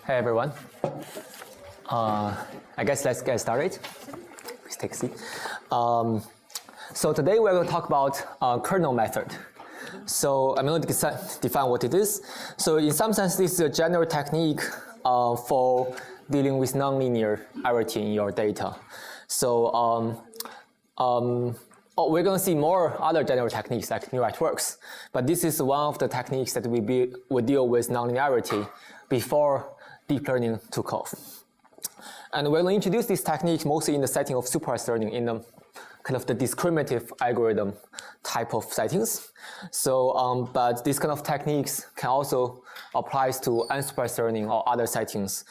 Hey everyone. I guess let's get started. Please take a seat. So today we're going to talk about kernel method. So I'm going to define what it is. So in some sense, this is a general technique for dealing with nonlinearity in your data. So we're going to see more other general techniques like neural networks, but this is one of the techniques that we deal with nonlinearity before deep learning took off. And we're going to introduce this technique mostly in the setting of supervised learning in the kind of the discriminative algorithm type of settings. So, but these kind of techniques can also apply to unsupervised learning or other settings,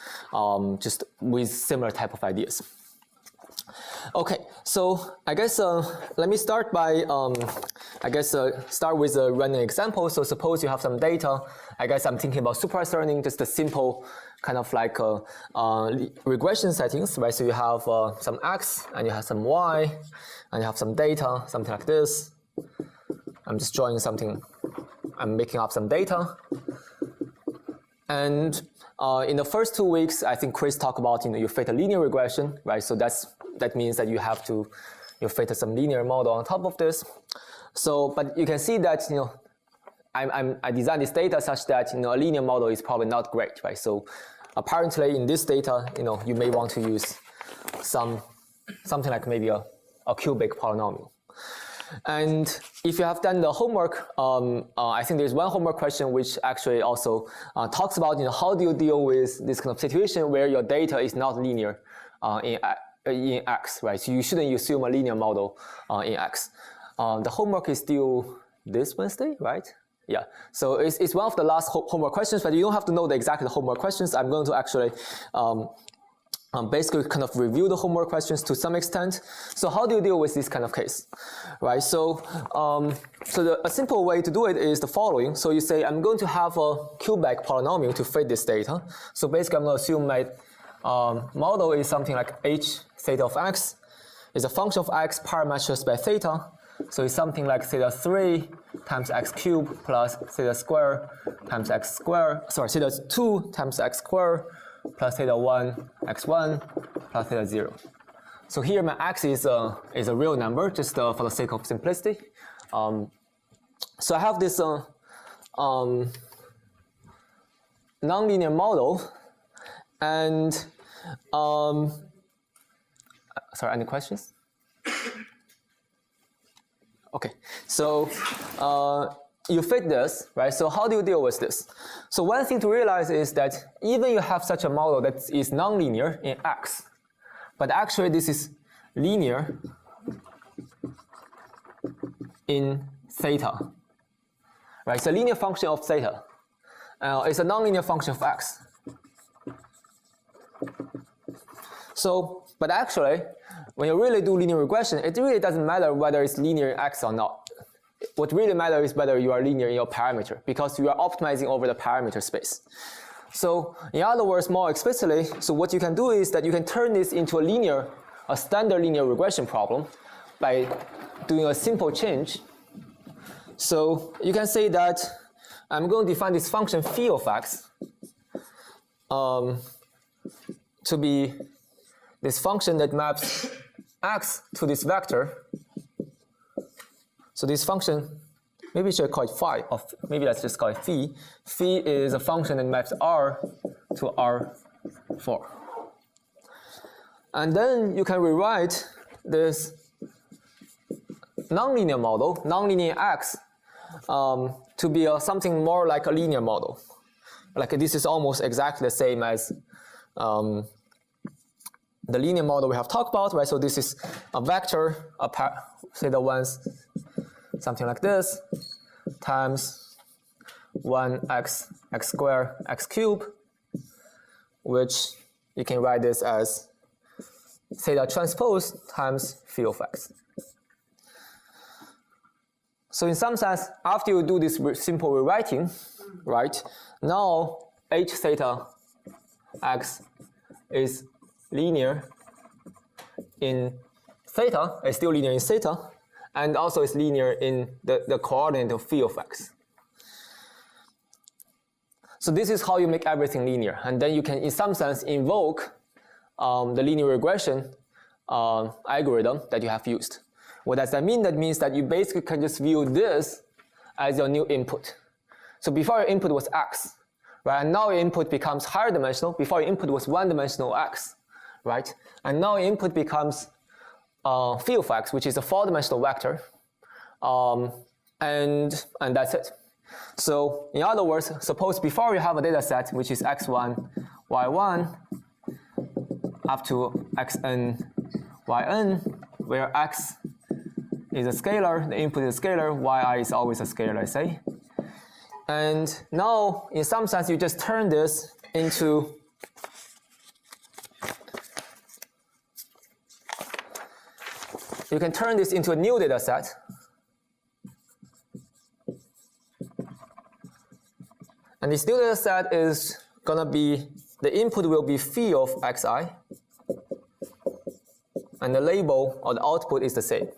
just with similar type of ideas. Okay, so I guess let me start by start with a random example. So suppose you have some data. I guess I'm thinking about supervised learning, just a simple kind of like regression settings, right? So you have some x and you have some y, and you have some data, something like this. I'm just drawing something. I'm making up some data. And in the first 2 weeks, I think Chris talked about you fit a linear regression, right? So that means that you have to fit some linear model on top of this. So, but you can see that I designed this data such that a linear model is probably not great, right? So apparently in this data, you may want to use something like maybe a cubic polynomial. And if you have done the homework, I think there's one homework question which actually also talks about how do you deal with this kind of situation where your data is not linear in X, right? So you shouldn't assume a linear model in X. The homework is due this Wednesday, right? Yeah. So it's one of the last homework questions, but you don't have to know the exact homework questions. I'm going to actually basically kind of review the homework questions to some extent. So how do you deal with this kind of case, right? So a simple way to do it is the following. So you say I'm going to have a cubic polynomial to fit this data. So basically I'm going to assume my model is something like h theta of x is a function of x parameterized by theta. So it's something like theta 3 times x cubed plus theta square times x square. Sorry, theta 2 times x square plus theta 1 x1 plus theta 0. So here my x is a real number, just for the sake of simplicity. So I have this nonlinear model, and sorry, any questions? Okay, so you fit this, right? So how do you deal with this? So one thing to realize is that even you have such a model that is nonlinear in X, but actually this is linear in theta, right? It's a linear function of theta. It's a nonlinear function of X. So, but actually, when you really do linear regression, it really doesn't matter whether it's linear in X or not. What really matters is whether you are linear in your parameter, because you are optimizing over the parameter space. So in other words, more explicitly, so what you can do is that you can turn this into a standard linear regression problem by doing a simple change. So you can say that I'm going to define this function phi of x to be this function that maps x to this vector. So this function, maybe we should call it phi, or maybe let's just call it phi. Phi is a function that maps R to R4. And then you can rewrite this nonlinear model, nonlinear X, to be something more like a linear model. Like this is almost exactly the same as the linear model we have talked about, right? So this is a vector, theta 1, something like this, times 1x squared x cubed, which you can write this as theta transpose times phi of x. So in some sense, after you do this simple rewriting, right, now h theta x is linear in theta, is still linear in theta, and also is linear in the coordinate of phi of x. So this is how you make everything linear. And then you can, in some sense, invoke the linear regression algorithm that you have used. What does that mean? That means that you basically can just view this as your new input. So before your input was x, right? And now your input becomes higher dimensional. Before your input was one-dimensional x, right? And now your input becomes phi of x, which is a four-dimensional vector. And that's it. So in other words, suppose before you have a data set which is x1, y1 up to xn, yn, where x is a scalar, the input is a scalar, yi is always a scalar, let's say. And now, in some sense, you just turn this into you can turn this into a new data set. And this new data set is going to be, the input will be phi of xi, and the label or the output is the same.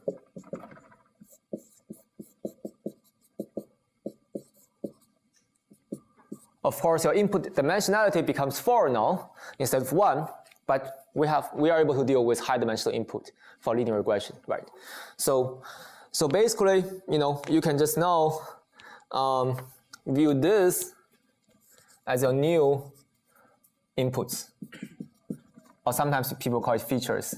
Of course, your input dimensionality becomes 4 now instead of 1, but we are able to deal with high dimensional input for linear regression, right? So basically, you can just now view this as your new inputs, or sometimes people call it features.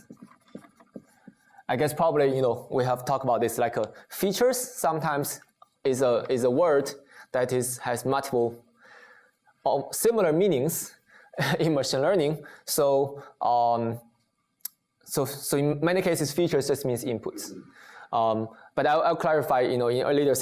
I guess probably we have talked about this like features. Sometimes is a word that has multiple similar meanings in machine learning. So in many cases, features just means inputs. But I'll clarify, in later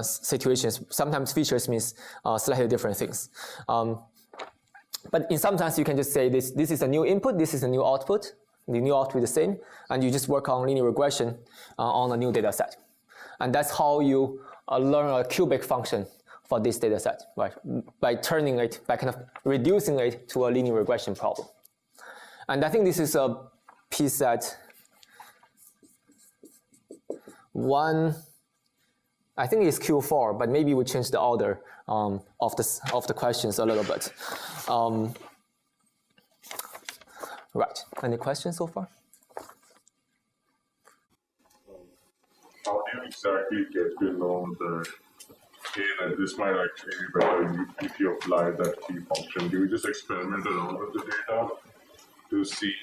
situations, sometimes features means slightly different things. But in sometimes you can just say this is a new input, this is a new output. The new output is the same, and you just work on linear regression on a new data set. And that's how you learn a cubic function for this data set, right? By turning it, by kind of reducing it to a linear regression problem. And I think this is a piece that I think it's Q4, but maybe we change the order of the questions a little bit. Right. Any questions so far? How do you exactly get to know that this might actually be better if you apply that key function? Do you just experiment around with the data to see?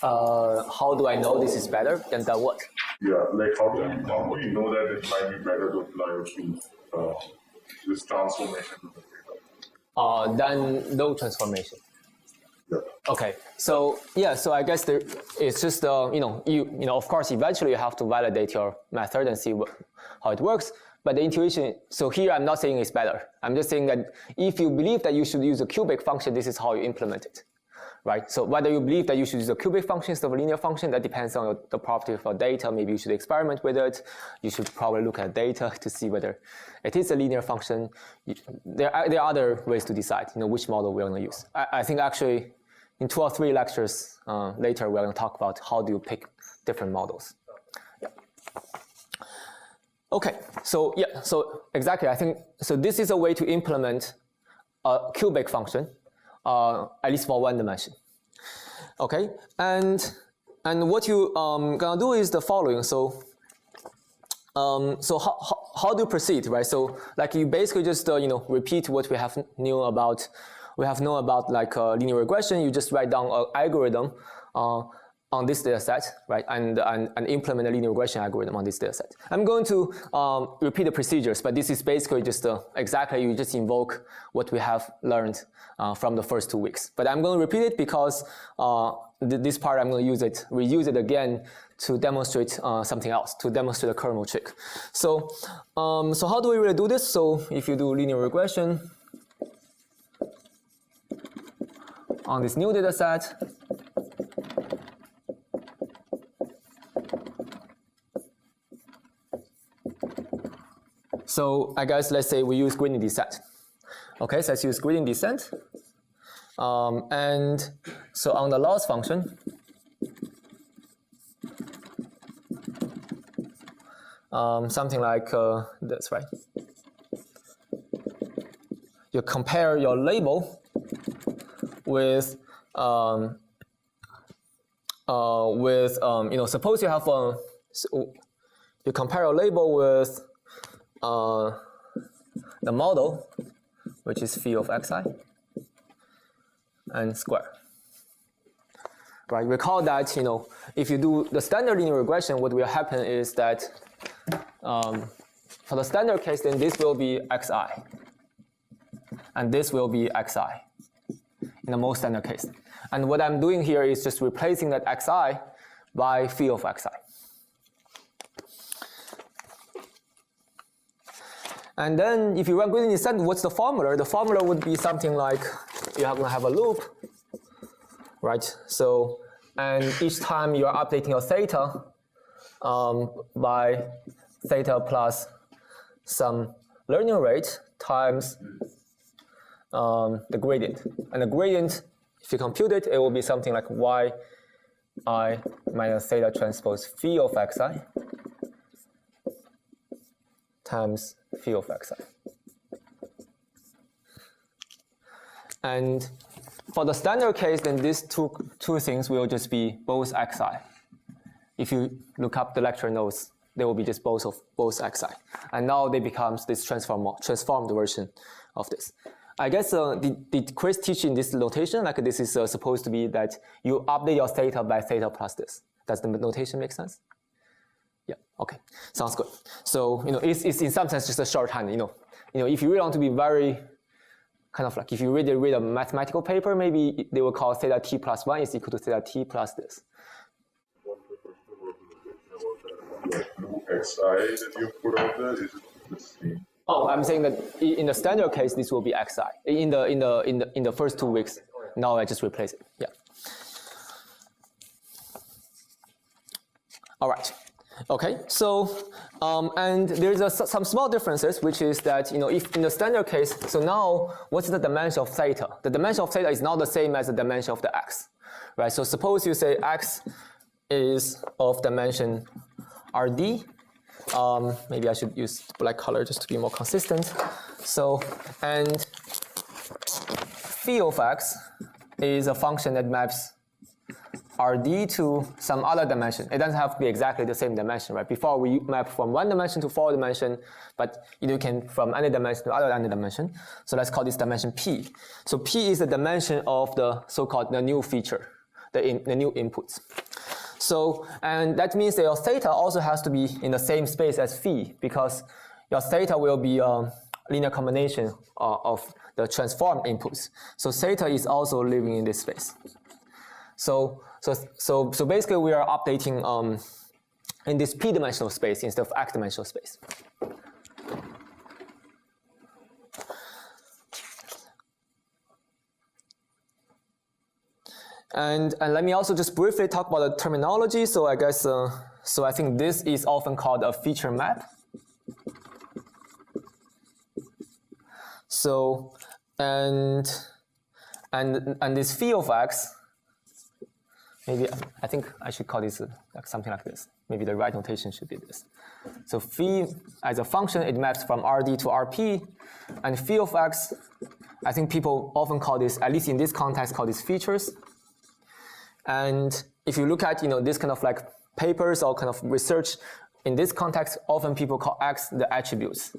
How do I know this is better than that what? Yeah, like how do you know that it might be better to apply this transformation to the data? Than no transformation. Yeah. Okay, so yeah, so I guess it's just of course eventually you have to validate your method and see how it works. But the intuition, so here I'm not saying it's better. I'm just saying that if you believe that you should use a cubic function, this is how you implement it, right? So whether you believe that you should use a cubic function instead of a linear function, that depends on the property of your data. Maybe you should experiment with it. You should probably look at data to see whether it is a linear function. There are other ways to decide, which model we're going to use. I think actually in 2 or 3 lectures later, we're going to talk about how do you pick different models. Yeah. Okay, so yeah, so exactly, I think, so this is a way to implement a cubic function, at least for 1 dimension. Okay, and what you gonna do is the following. So how do you proceed, right? So like you basically just repeat what we have known about. We have known about like linear regression. You just write down an algorithm on this data set, right? And implement a linear regression algorithm on this data set. I'm going to repeat the procedures, but this is basically just exactly, you just invoke what we have learned from the first 2 weeks. But I'm going to repeat it because this part I'm going to reuse it again to demonstrate something else, to demonstrate a kernel trick. So how do we really do this? So if you do linear regression on this new data set, so I guess let's say we use gradient descent. Okay, so let's use gradient descent. And so on the loss function, something like this, right? you compare your label with suppose you have you compare your label with the model, which is phi of xi and square. Right? Recall that if you do the standard linear regression, what will happen is that for the standard case, then this will be xi, and this will be xi in the most standard case. And what I'm doing here is just replacing that xi by phi of xi. And then if you run gradient descent, what's the formula? The formula would be something like you're going to have a loop, right? So, and each time you are updating your theta by theta plus some learning rate times the gradient. And the gradient, if you compute it, it will be something like yi minus theta transpose phi of xi times phi of xi. And for the standard case, then these two things will just be both xi. If you look up the lecture notes, they will be just both xi. And now they becomes this transformed version of this. I guess did Chris teach in this notation? Like this is supposed to be that you update your theta by theta plus this. Does the notation make sense? Yeah. Okay. Sounds good. So it's in some sense just a shorthand. If you really want to be very kind of like if you read a mathematical paper, maybe they will call theta t plus 1 is equal to theta t plus this. Xi that you put out there, is it the same? Oh, I'm saying that in the standard case, this will be xi in the first 2 weeks. Now I just replace it. Yeah. All right. Okay. So and there's some small differences, which is that if in the standard case, so now what's the dimension of theta? The dimension of theta is not the same as the dimension of the x, right? So suppose you say x is of dimension rd. Maybe I should use black color just to be more consistent. So, and phi of x is a function that maps rd to some other dimension. It doesn't have to be exactly the same dimension, right? Before we map from 1 dimension to 4 dimension, but you can from any dimension to any dimension. So let's call this dimension p. So p is the dimension of the so-called the new feature, the new inputs. So, and that means that your theta also has to be in the same space as phi, because your theta will be a linear combination of the transformed inputs. So theta is also living in this space. So basically we are updating in this p-dimensional space instead of x-dimensional space. And let me also just briefly talk about the terminology. So I guess, so I think this is often called a feature map. So, and this phi of x, maybe I think I should call this like something like this. Maybe the right notation should be this. So phi as a function, it maps from rd to rp, and phi of x, I think people often call this, at least in this context, call this features. And if you look at this kind of like papers or kind of research in this context, often people call x the attributes,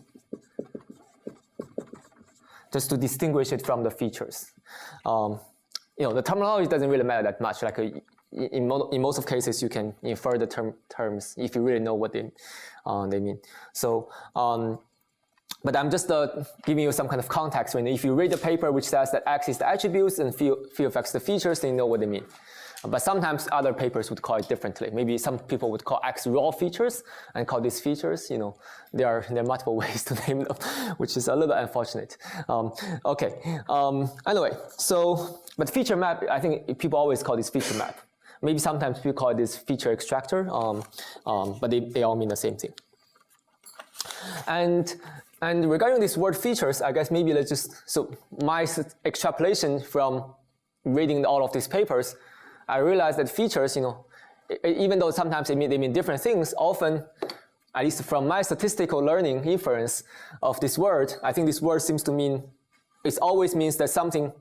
just to distinguish it from the features. The terminology doesn't really matter that much. Like in most of cases, you can infer the terms if you really know what they mean. So, but I'm just giving you some kind of context. When if you read the paper which says that x is the attributes and phi of x the features, then you know what they mean. But sometimes other papers would call it differently. Maybe some people would call x raw features and call these features. There are multiple ways to name them, which is a little bit unfortunate. Okay. Anyway, so but feature map, I think people always call this feature map. Maybe sometimes people call this feature extractor, but they all mean the same thing. And regarding this word features, I guess maybe let's just my extrapolation from reading all of these papers. I realized that features, even though sometimes they mean different things, often, at least from my statistical learning inference of this word, I think this word seems to mean it always means that something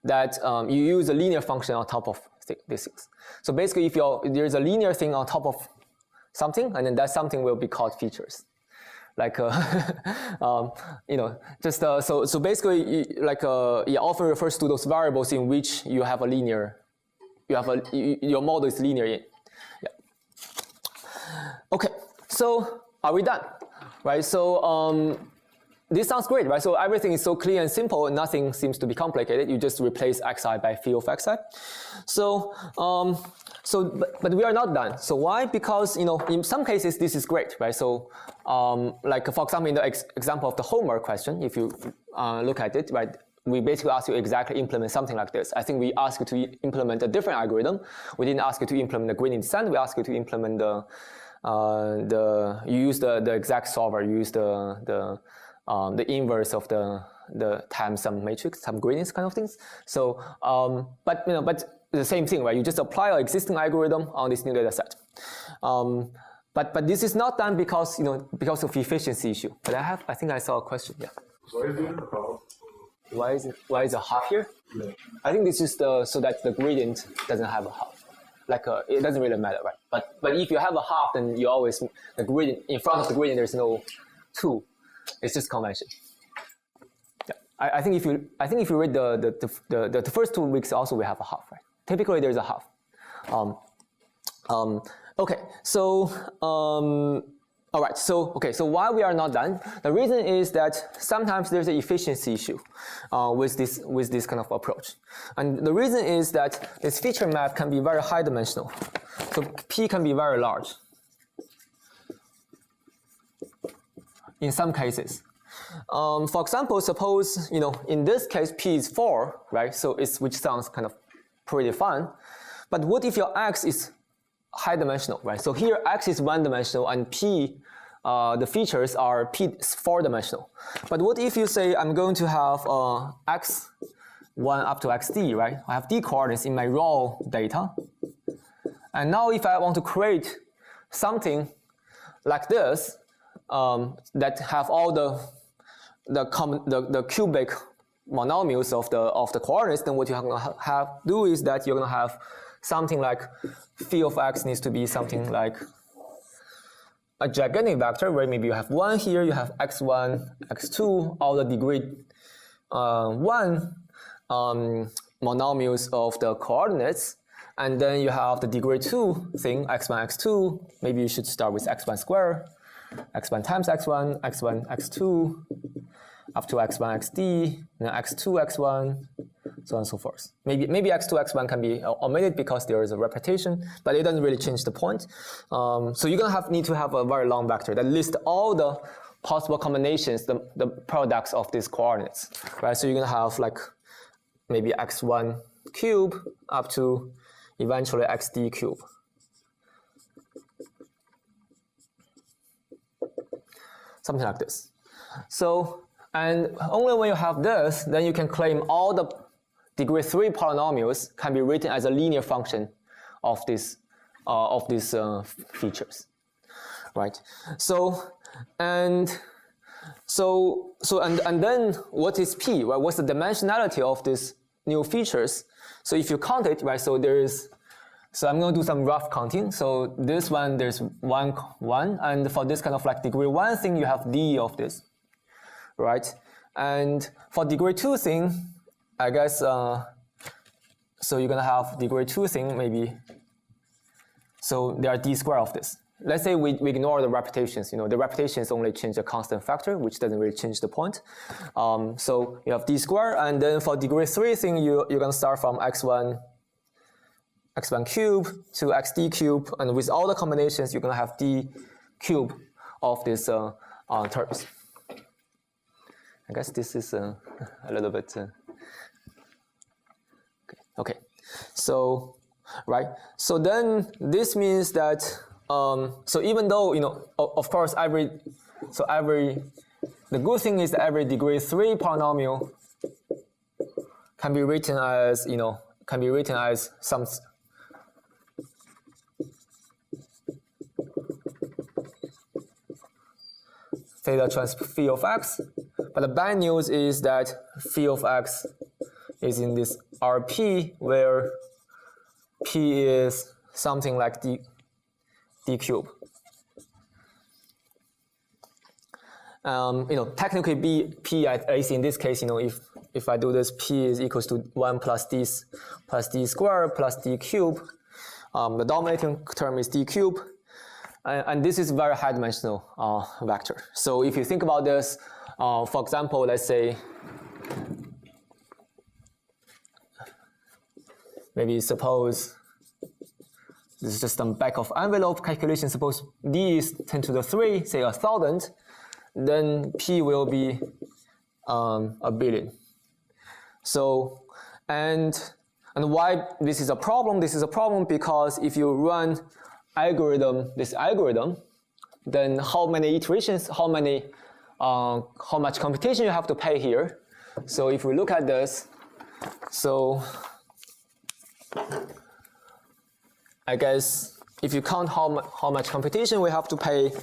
that you use a linear function on top of these things. So basically, if there's a linear thing on top of something, and then that something will be called features. Like just so basically, often refers to those variables in which you have a linear, your model is linear in. Yeah. Okay, so are we done? Right. So this sounds great, right? So everything is so clear and simple, and nothing seems to be complicated. You just replace xi by phi of xi. So but we are not done. So why? Because in some cases this is great, right? So like for example, in the example of the homework question, if you look at it, right, we basically ask you exactly implement something like this. I think we ask you to implement a different algorithm. We didn't ask you to implement the gradient descent. We asked you to implement you use the exact solver. You use the inverse of the time sum matrix, some gradients kind of things. So but the same thing, right? You just apply an existing algorithm on this new data set. But this is not done because because of efficiency issue. But I think I saw a question. Yeah. Why is it a half? Why is a half here? Yeah. I think this is so that the gradient doesn't have a half. Like it doesn't really matter, right? But if you have a half, then you always the gradient in front of the gradient there's no 2. It's just convention. Yeah. I think if you read the first 2 weeks also we have a half, right? Typically there's a half. Okay, so all right, so why we are not done? The reason is that sometimes there's an efficiency issue with this kind of approach, and the reason is that this feature map can be very high dimensional, so P can be very large. In some cases, for example, suppose in this case P is 4, right? So which sounds kind of pretty fun, but what if your X is high dimensional, right? So here X is 1 dimensional and P, the features are P 4 dimensional. But what if you say I'm going to have x1 up to xd, right? I have d coordinates in my raw data, and now if I want to create something like this that have all the cubic monomials of the coordinates, then what you're going to do is that you're going to have something like phi of x needs to be something like a gigantic vector where maybe you have 1 here, you have x1, x2, all the degree 1 monomials of the coordinates, and then you have the degree 2 thing, x1, x2. Maybe you should start with x1 squared, x1 times x1, x1, x2, up to x1, xd, then x2, x1, so on and so forth. Maybe x2, x1 can be omitted because there is a repetition, but it doesn't really change the point. So you're going to need to have a very long vector that lists all the possible combinations, the products of these coordinates, right? So you're going to have like maybe x1 cube up to eventually xd cube. Something like this. So, and only when you have this, then you can claim all the degree 3 polynomials can be written as a linear function of these features, right? And then what is P, right? What's the dimensionality of these new features? So if you count it, right? So I'm going to do some rough counting. So this one, there's 1, and for this kind of like degree 1 thing, you have d of this, right? And for degree 2 thing, I guess, so you're going to have degree 2 thing maybe, so there are d square of this. Let's say we ignore the repetitions. The repetitions only change a constant factor, which doesn't really change the point. So you have d square, and then for degree 3 thing, you're going to start from x1 cube to xd cube, and with all the combinations, you're going to have d cube of these terms. I guess this is a little bit... Okay, so, right, so then this means that, so even though, of course, the good thing is that every degree 3 polynomial can be written as, some theta trans phi of x, But the bad news is that phi of x is in this Rp, where p is something like d cube. Technically p at least in this case, if I do this, p is equals to 1 plus d squared plus d cube. The dominating term is d cube. And this is very high-dimensional vector. So if you think about this, for example, let's say, maybe suppose this is just some back of envelope calculation. Suppose d is 10 to the 3, say 1,000, then p will be 1 billion. So, and why this is a problem? This is a problem because if you run this algorithm, then how many iterations, how much computation you have to pay here. So if we look at this, so I guess if you count how much computation we have to pay,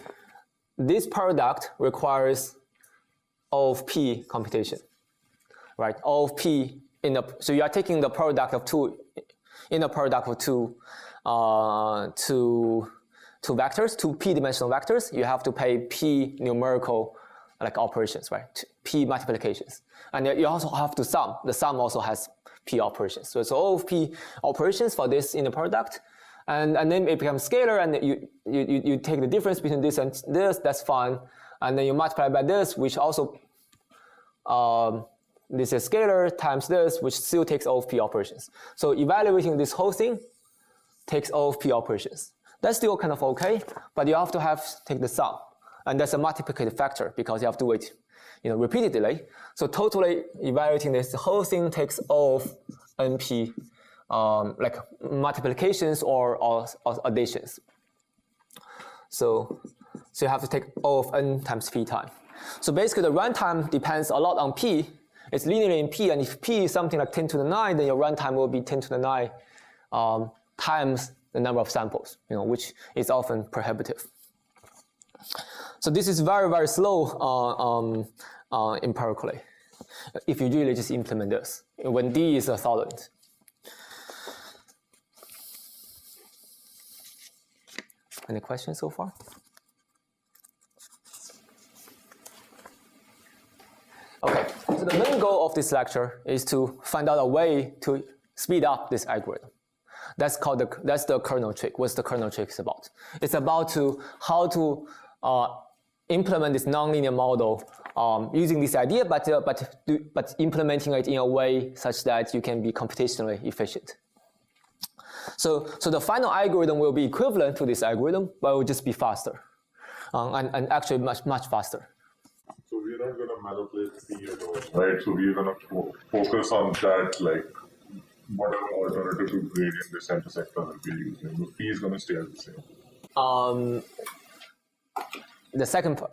this product requires O of p computation, right? O of p so you are taking the product of two vectors, two p-dimensional vectors. You have to pay p numerical operations, right? P multiplications, and you also have to sum. The sum also has p operations. So it's O of p operations for this inner product, and then it becomes scalar, and you take the difference between this and this. That's fine, and then you multiply by this, which also this is scalar times this, which still takes O of p operations. So evaluating this whole thing takes O of p operations. That's still kind of okay, but you have to take the sum, and that's a multiplicative factor because you have to wait, repeatedly. So totally evaluating this whole thing takes O of np, like multiplications or additions. So you have to take O of n times p time. So basically the runtime depends a lot on p. It's linear in p, and if p is something like 10 to the 9, then your runtime will be 10 to the 9 times the number of samples, which is often prohibitive. So this is very, very slow empirically, if you really just implement this, when d is 1,000. Any questions so far? Okay, so the main goal of this lecture is to find out a way to speed up this algorithm. That's the kernel trick. What's the kernel trick about? It's about how to implement this nonlinear model using this idea, but implementing it in a way such that you can be computationally efficient. So the final algorithm will be equivalent to this algorithm, but it will just be faster, and actually much faster. So we're not going to manipulate P at all, right? So we're going to focus on that, whatever alternative to gradient descent sector that we're using. The P is going to stay as the same. The second part,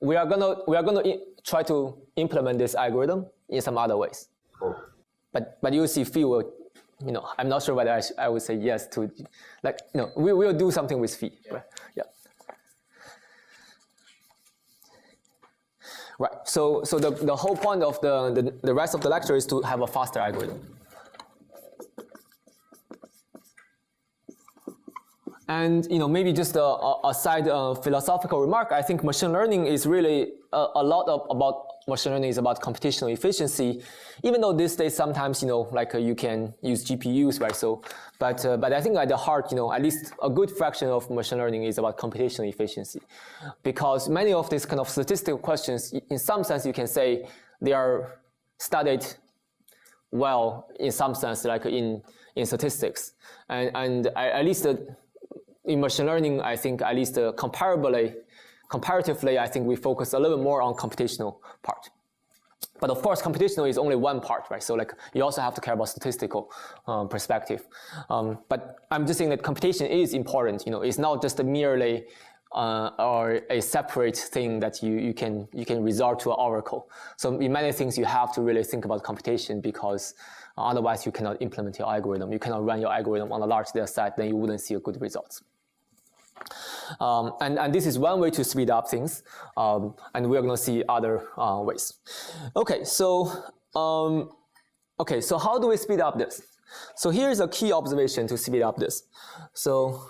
we are going to try to implement this algorithm in some other ways. Oh. But you see, phi will, I'm not sure whether I would say yes to, we will do something with phi. Yeah. Right? Yeah. Right. So the whole point of the rest of the lecture is to have a faster algorithm. And maybe just a side philosophical remark. I think machine learning is really a lot about machine learning is about computational efficiency. Even though these days sometimes you can use GPUs, right? So, but I think at the heart, at least a good fraction of machine learning is about computational efficiency, because many of these kind of statistical questions, in some sense, you can say they are studied well in some sense, like in statistics, and at least. In machine learning, I think at least comparatively, I think we focus a little bit more on computational part. But of course, computational is only one part, right? So you also have to care about statistical perspective. But I'm just saying that computation is important. It's not just merely or a separate thing that you can resort to an oracle. So in many things, you have to really think about computation, because otherwise you cannot implement your algorithm. You cannot run your algorithm on a large data set, then you wouldn't see a good results. And this is one way to speed up things, and we're going to see other ways. Okay, so how do we speed up this? So here's a key observation to speed up this. So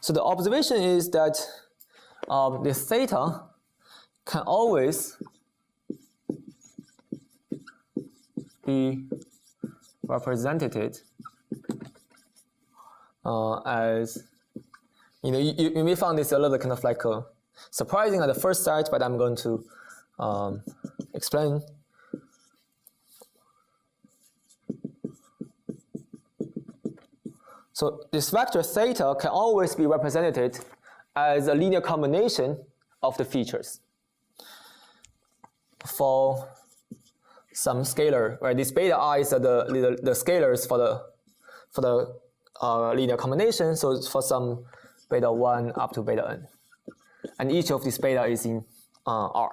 the observation is that the theta can always be represented as, you may find this a little kind of like surprising at the first sight, but I'm going to explain. So this vector theta can always be represented as a linear combination of the features for some scalar, right? These beta i's are the scalars for the linear combination. So it's for some beta 1 up to beta n, and each of these beta is in R.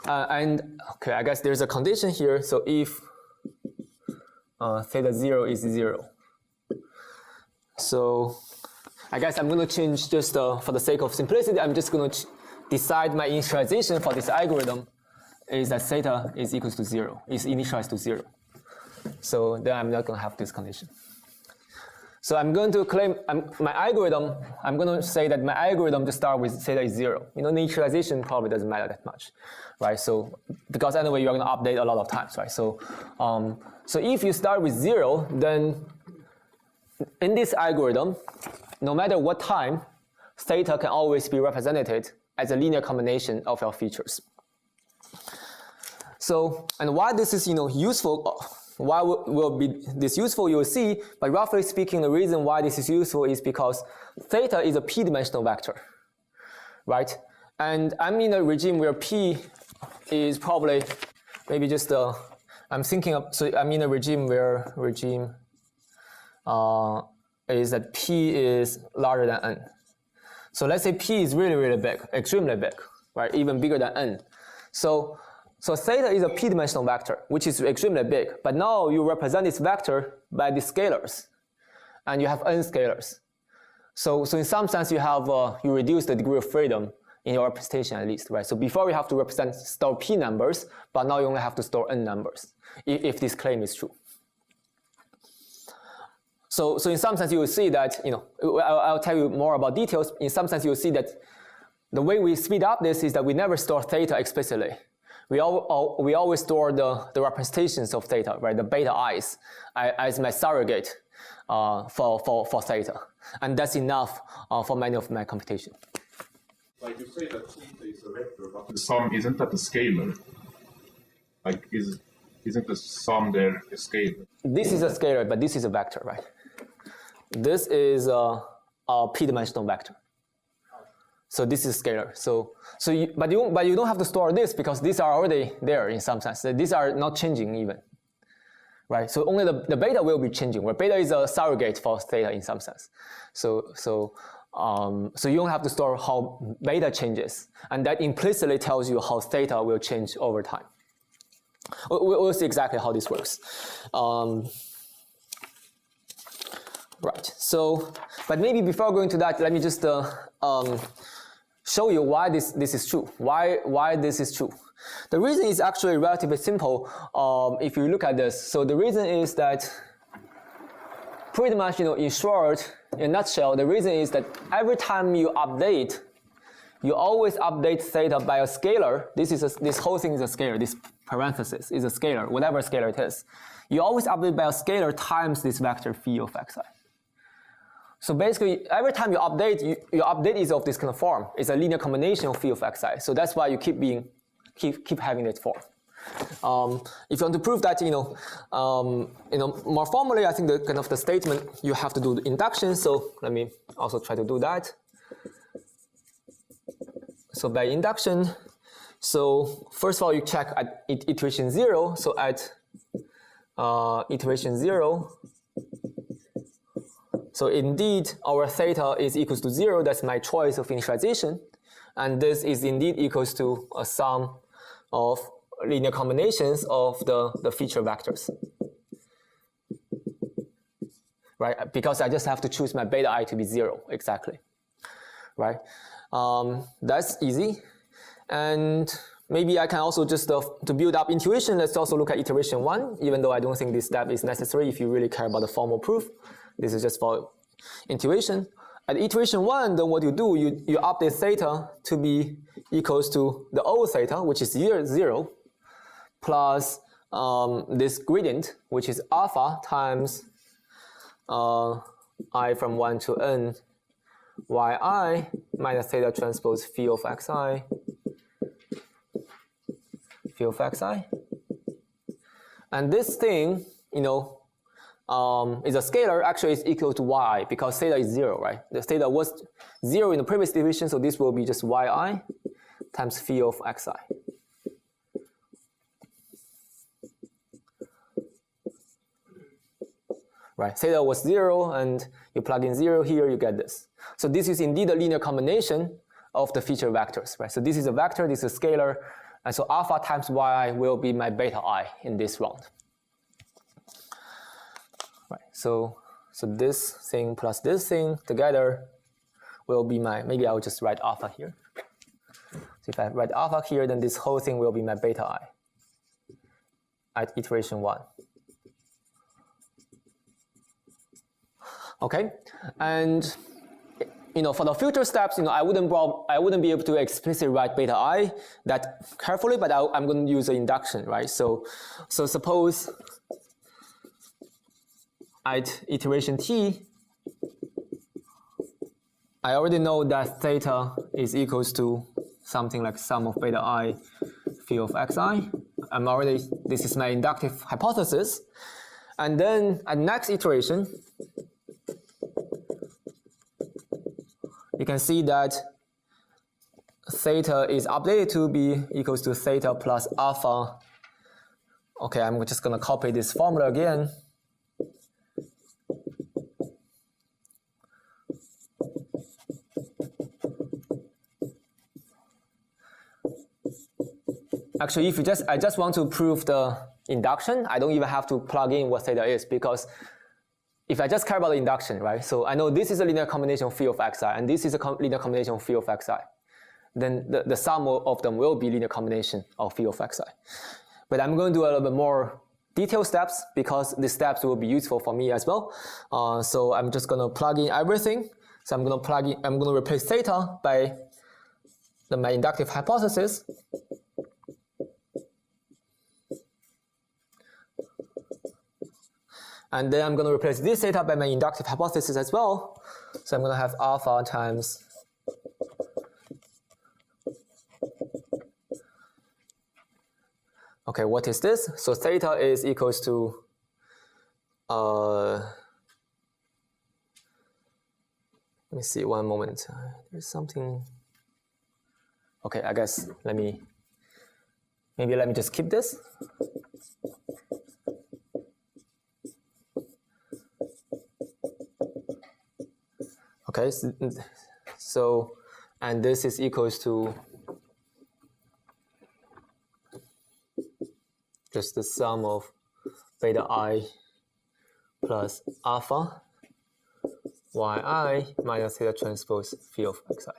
And okay, I guess there's a condition here. So if theta 0 is 0, so I guess I'm going to change just for the sake of simplicity, I'm just going to decide my initialization for this algorithm is that theta is equals to 0, is initialized to 0. So then I'm not going to have this condition. So I'm going to claim my algorithm, I'm going to say that my algorithm to start with theta is 0. The initialization probably doesn't matter that much, right? So because anyway, you're going to update a lot of times, right? So, so if you start with 0, then in this algorithm, no matter what time, theta can always be represented as a linear combination of your features. So, and why this is useful, why will be this useful, you will see, but roughly speaking, the reason why this is useful is because theta is a p-dimensional vector, right? And I'm in a regime where p is probably maybe just I'm thinking of, so I'm in a regime where is that p is larger than n. So let's say p is really, really big, extremely big, right? Even bigger than n. So theta is a p-dimensional vector, which is extremely big. But now you represent this vector by the scalars, and you have n scalars. So in some sense, you have you reduce the degree of freedom in your representation at least, right? So before you have to store p numbers, but now you only have to store n numbers if this claim is true. So in some sense, you will see that, I'll tell you more about details. In some sense, you will see that the way we speed up this is that we never store theta explicitly. We always store the representations of theta, right? The beta i's as my surrogate for theta. And that's enough for many of my computation. Like you say that theta is a vector, but the sum isn't that a scalar? Like isn't the sum there a scalar? This is a scalar, but this is a vector, right? This is a p-dimensional vector. So this is scalar. But you don't have to store this because these are already there in some sense. These are not changing even, right? So only the beta will be changing, where beta is a surrogate for theta in some sense. So you don't have to store how beta changes, and that implicitly tells you how theta will change over time. We'll see exactly how this works. Right. So, but maybe before going to that, let me just show you why this is true. Why this is true. The reason is actually relatively simple. If you look at this, so the reason is that pretty much, in short, in a nutshell, the reason is that every time you update, you always update theta by a scalar. This whole thing is a scalar. This parenthesis is a scalar, whatever scalar it is. You always update by a scalar times this vector phi of xi. So basically, every time you update, your update is of this kind of form. It's a linear combination of phi of xi. So that's why you keep having that form. If you want to prove that, more formally, I think the kind of the statement you have to do the induction. So let me also try to do that. So by induction, so first of all, you check at iteration 0. So at iteration 0. So indeed, our theta is equals to 0. That's my choice of initialization. And this is indeed equals to a sum of linear combinations of the feature vectors. Right, because I just have to choose my beta I to be 0, exactly. Right, that's easy. And maybe I can also just, to build up intuition, let's also look at iteration 1, even though I don't think this step is necessary if you really care about the formal proof. This is just for intuition. At iteration 1, then what you do, you update theta to be equals to the old theta, which is 0, plus this gradient, which is alpha times I from 1 to n yi minus theta transpose phi of xi, phi of xi. And this thing, you know, is a scalar. Actually, it's equal to yi because theta is 0, right? The theta was 0 in the previous division, so this will be just yi times phi of xi. Right, theta was 0, and you plug in 0 here, you get this. So this is indeed a linear combination of the feature vectors, right? So this is a vector, this is a scalar, and so alpha times yi will be my beta I in this round. Right, so this thing plus this thing together will be my, maybe I'll just write alpha here. So if I write alpha here, then this whole thing will be my beta I at iteration 1. Okay, and you know, for the future steps, you know, I wouldn't be able to explicitly write beta I that carefully, but I'm going to use an induction, right? So suppose at iteration t, I already know that theta is equals to something like sum of beta I phi of xi. This is my inductive hypothesis, and then at next iteration, you can see that theta is updated to be equals to theta plus alpha. Okay, I'm just going to copy this formula again. Actually, I just want to prove the induction, I don't even have to plug in what theta is, because if I just care about the induction, right? So I know this is a linear combination of phi of xi, and this is a linear combination of phi of xi. Then the sum of them will be linear combination of phi of xi. But I'm going to do a little bit more detailed steps because these steps will be useful for me as well. So I'm just going to plug in everything. So I'm going to replace theta by my inductive hypothesis. And then I'm going to replace this theta by my inductive hypothesis as well. So I'm going to have alpha times okay, what is this? So theta is equals to let me see one moment. There's something. Okay, I guess maybe let me just keep this. Okay, so and this is equals to just the sum of beta I plus alpha yi minus theta transpose phi of xi.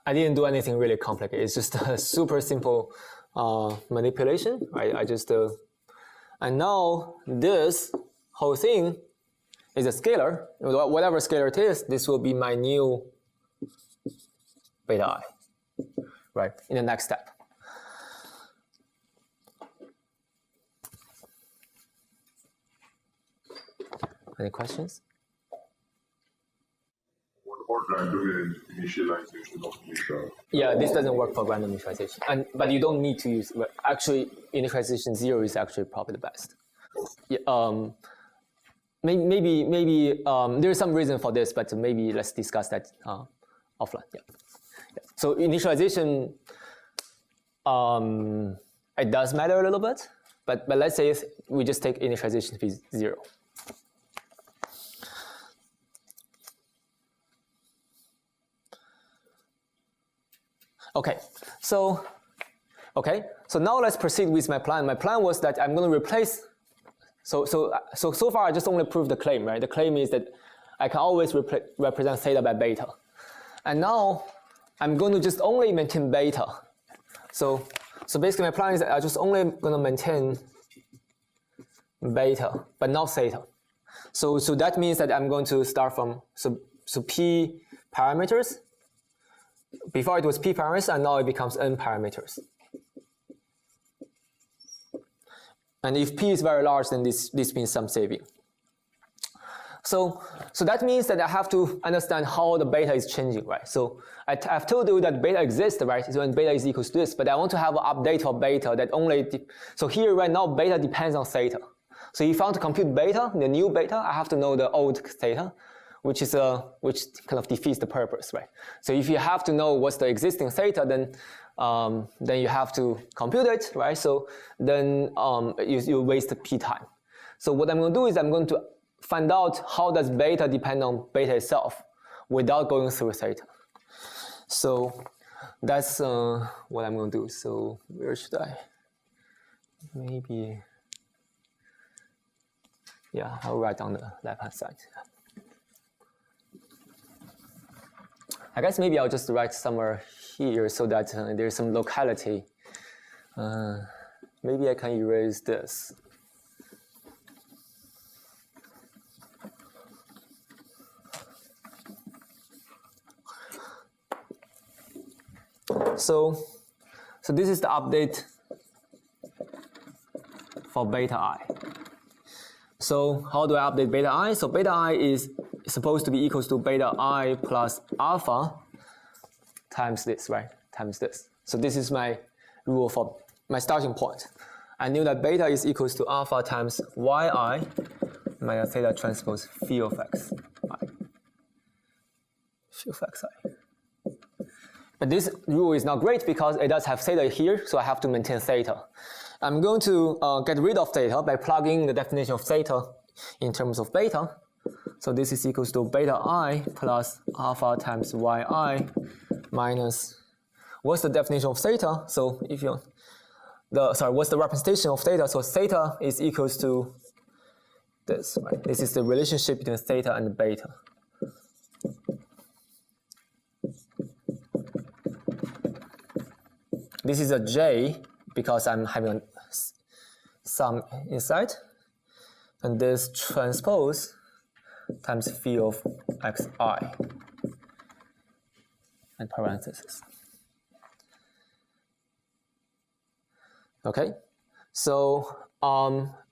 I didn't do anything really complicated. It's just a super simple manipulation. I just and now this whole thing is a scalar. Whatever scalar it is, this will be my new beta I, right, in the next step. Any questions? What about random initialization of data? Yeah, this doesn't work for random initialization, but you don't need to use. Actually, initialization 0 is actually probably the best. Yeah, maybe there's some reason for this, but maybe let's discuss that offline. Yeah. So initialization, it does matter a little bit, but let's say we just take initialization to be 0. Okay, so now let's proceed with my plan. My plan was that I'm going to replace. So far I just only proved the claim, right? The claim is that I can always represent theta by beta, and now I'm going to just only maintain beta. So basically my plan is that I'm just only going to maintain beta, but not theta. So that means that I'm going to start from so p parameters. Before it was p parameters, and now it becomes n parameters. And if p is very large, then this means some saving. So that means that I have to understand how the beta is changing, right? So I've told you that beta exists, right? So when beta is equals to this, but I want to have an update of beta that only, so here right now beta depends on theta. So if I want to compute beta, the new beta, I have to know the old theta, which kind of defeats the purpose, right? So if you have to know what's the existing theta, then you have to compute it, right? So then you waste p time. So what I'm going to do is I'm going to find out how does beta depend on beta itself without going through theta. So that's what I'm going to do. So where should I? Maybe, yeah, I'll write on the left-hand side. I guess maybe I'll just write somewhere here so that there's some locality. Maybe I can erase this. So this is the update for beta I. So how do I update beta I? So beta I is supposed to be equals to beta I plus alpha times this, right? Times this. So this is my rule for my starting point. I knew that beta is equals to alpha times yi minus theta transpose phi of x. Phi of xi. But this rule is not great because it does have theta here, so I have to maintain theta. I'm going to get rid of theta by plugging the definition of theta in terms of beta. So this is equals to beta I plus alpha times yi minus, what's the definition of theta? So if you, what's the representation of theta? So theta is equals to this, right? This is the relationship between theta and beta. This is a j because I'm having a sum inside, and this transpose times phi of xi and parentheses. Okay, so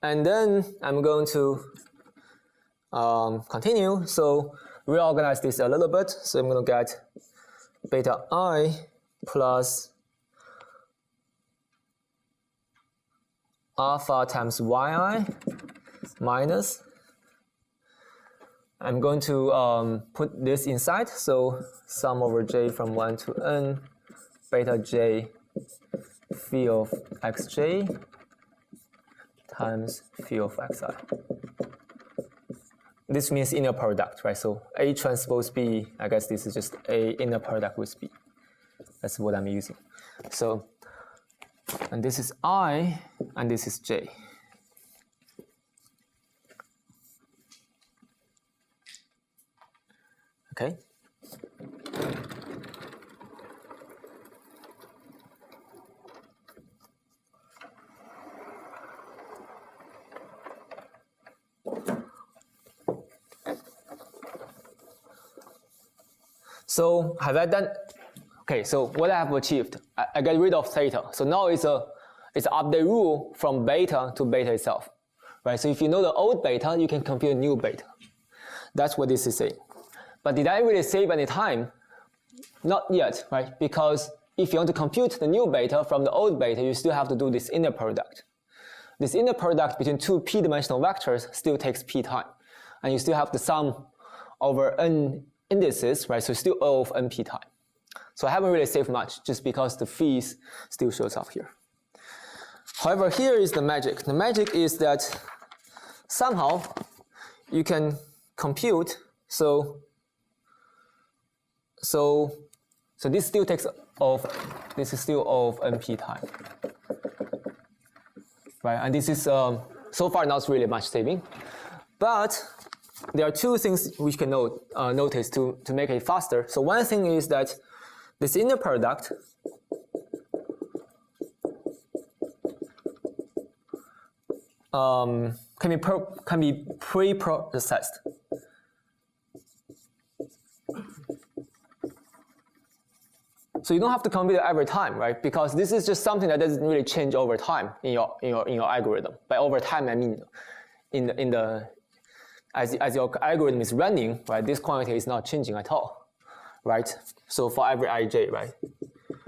and then I'm going to continue. So reorganize this a little bit. So I'm going to get beta I plus alpha times yi minus, I'm going to put this inside, so sum over j from 1 to n beta j phi of xj times phi of xi. This means inner product, right? So A transpose B, I guess this is just A inner product with B. That's what I'm using. So, and this is I, and this is J. Okay. So have I done? Okay, so what I have achieved, I get rid of theta. So now it's an update rule from beta to beta itself, right? So if you know the old beta, you can compute new beta. That's what this is saying. But did I really save any time? Not yet, right? Because if you want to compute the new beta from the old beta, you still have to do this inner product. This inner product between two p-dimensional vectors still takes p time. And you still have the sum over n indices, right? So still O of np time. So I haven't really saved much just because the fees still shows up here. However, here is the magic. The magic is that somehow you can compute, so this still takes of NP time, right? And this is so far not really much saving, but there are two things we can notice to make it faster. So one thing is that this inner product can be pre-processed. So you don't have to compute it every time, right? Because this is just something that doesn't really change over time in your algorithm. By over time, I mean as your algorithm is running, right? This quantity is not changing at all, right? So for every ij, right?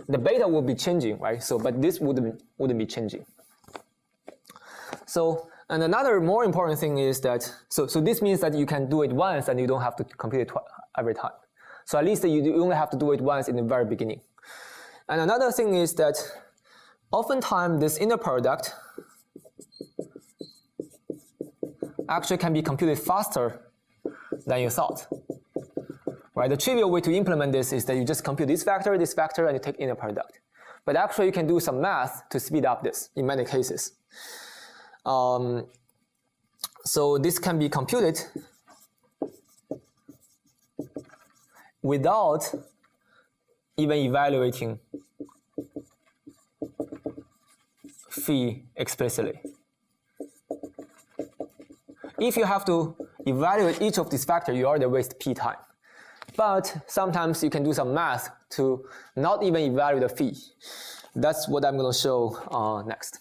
The beta will be changing, right? So but this wouldn't be changing. So and another more important thing is that so this means that you can do it once and you don't have to compute it every time. So at least you only have to do it once in the very beginning. And another thing is that oftentimes this inner product actually can be computed faster than you thought. Right? The trivial way to implement this is that you just compute this factor, and you take inner product. But actually you can do some math to speed up this in many cases. So this can be computed without even evaluating phi explicitly. If you have to evaluate each of these factors, you already waste p time. But sometimes you can do some math to not even evaluate the phi. That's what I'm going to show next.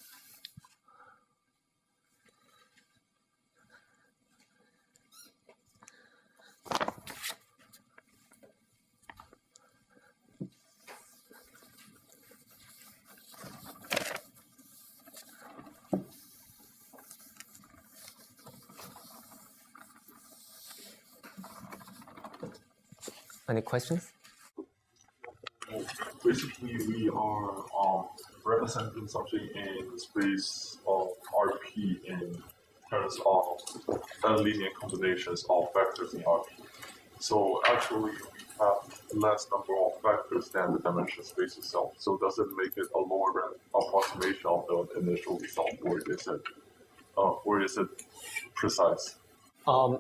Any questions? Basically, we are representing something in space of RP in terms of linear combinations of vectors in RP. So actually, we have less number of vectors than the dimension space itself. So does it make it a lower approximation of the initial result, or is it precise?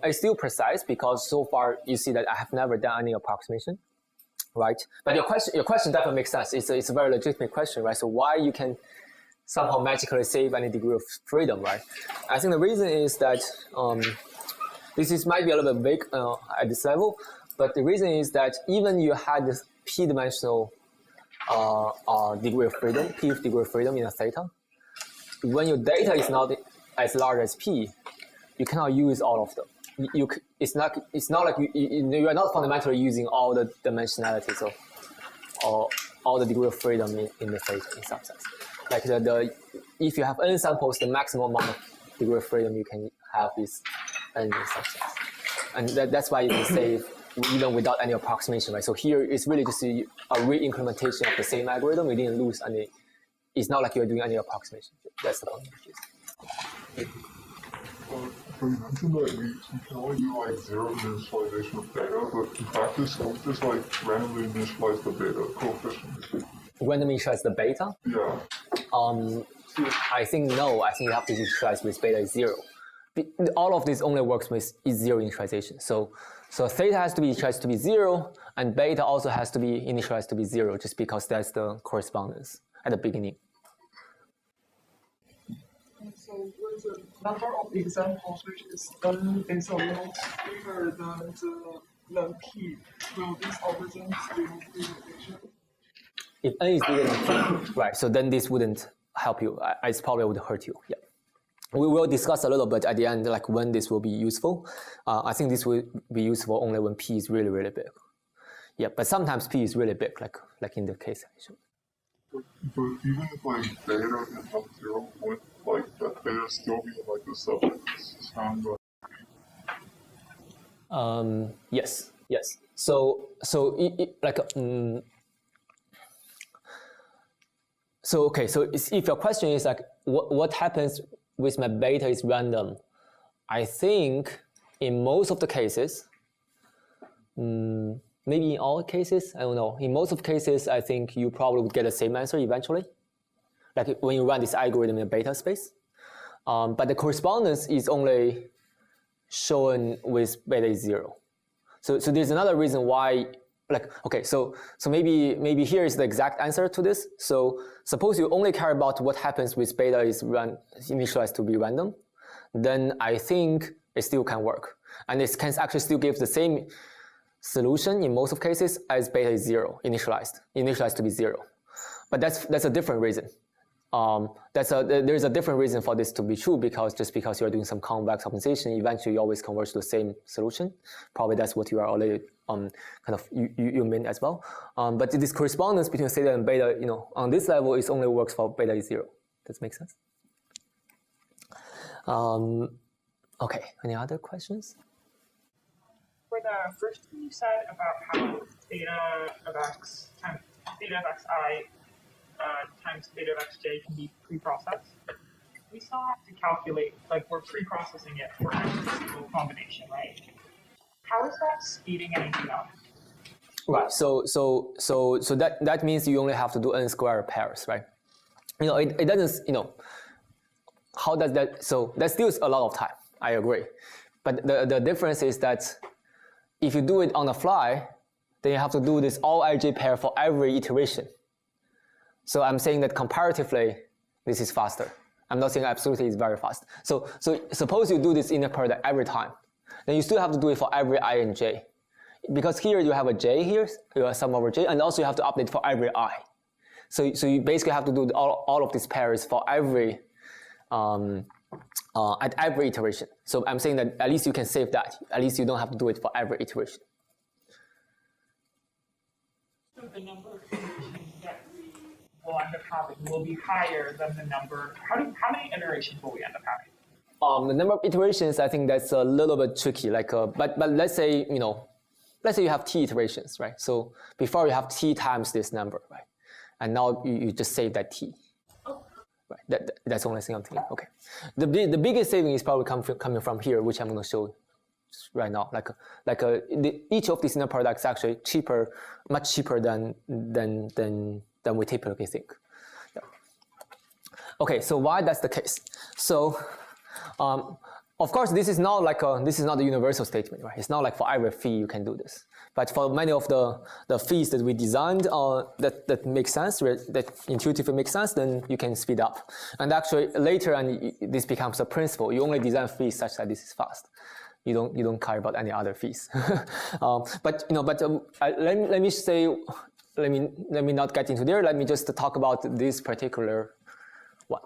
It's still precise because so far you see that I have never done any approximation, right? But your question definitely makes sense. It's a very legitimate question, right? So why you can somehow magically save any degree of freedom, right? I think the reason is that this might be a little bit vague at this level, but the reason is that even you had this p-dimensional degree of freedom, p degree of freedom in a theta, when your data is not as large as p, you cannot use all of them. It's not like you are not fundamentally using all the dimensionalities or all the degree of freedom in the theta in some sense. Like if you have n samples, the maximum amount of degree of freedom you can have is n in some sense, and that's why you can save even without any approximation, right? So here it's really just a re-implementation of the same algorithm. You didn't lose any. It's not like you're doing any approximation. That's the point. So you mentioned that we can only do like zero initialization of data, but in practice, don't we just like randomly initialize the beta coefficient? Randomly initialize the beta? Yeah. I think no. I think you have to initialize with beta is 0. All of this only works with zero initialization. So theta has to be initialized to be 0, and beta also has to be initialized to be 0, just because that's the correspondence at the beginning. So with the number of examples which is n is a lot bigger than p, will this algorithm still be efficient? If n is bigger than p, right, so then this wouldn't help you. It probably would hurt you, yeah. We will discuss a little bit at the end, like when this will be useful. I think this will be useful only when p is really, really big. Yeah, but sometimes p is really big, like in the case I showed. But even if like beta is not 0, would like that beta still be like the subject sound? Yes. So if your question is like what happens with my beta is random, I think in most of the cases, maybe in all cases, I don't know. In most of cases, I think you probably would get the same answer eventually, like when you run this algorithm in a beta space. But the correspondence is only shown with beta is 0. So there's another reason why, like, okay, so maybe here is the exact answer to this. So suppose you only care about what happens with beta is initialized to be random, then I think it still can work. And it can actually still give the same solution in most of cases as beta is 0, initialized to be 0. But that's a different reason. There's a different reason for this to be true, because just because you're doing some convex optimization, eventually you always converge to the same solution. Probably that's what you are already kind of you mean as well. But this correspondence between theta and beta, on this level, it only works for beta is 0. Does that make sense? Okay. Any other questions? For the first thing you said about how theta of x times theta of xi times theta of xj can be pre-processed, we still have to calculate, like we're pre-processing it for every single combination, right? How is that speeding anything up? Right. So that means you only have to do n square pairs, right? It doesn't. How does that? So that steals a lot of time. I agree, but the difference is that if you do it on the fly, then you have to do this all ij pair for every iteration. So I'm saying that comparatively, this is faster. I'm not saying absolutely it's very fast. So suppose you do this inner product every time, then you still have to do it for every I and j. Because here you have a j here, you have sum over j, and also you have to update for every I. So you basically have to do all of these pairs for every, at every iteration. So I'm saying that at least you can save that. At least you don't have to do it for every iteration. So the number of iterations that we will end up having will be higher than the number. How many iterations will we end up having? The number of iterations, I think that's a little bit tricky. But let's say you have t iterations, right? So before you have t times this number, right? And now you just save that t. Right. That's the only thing I'm thinking. Okay. The biggest saving is probably coming from here, which I'm going to show right now. Each of these inner products actually cheaper, much cheaper than we typically think. Yeah. Okay. So why that's the case? So of course, this is not a universal statement, right? It's not like for every fee you can do this. But for many of the fees that we designed that make sense, that intuitively make sense, then you can speed up. And actually later on, this becomes a principle. You only design fees such that this is fast. You don't care about any other fees. Let me not get into there. Let me just talk about this particular one.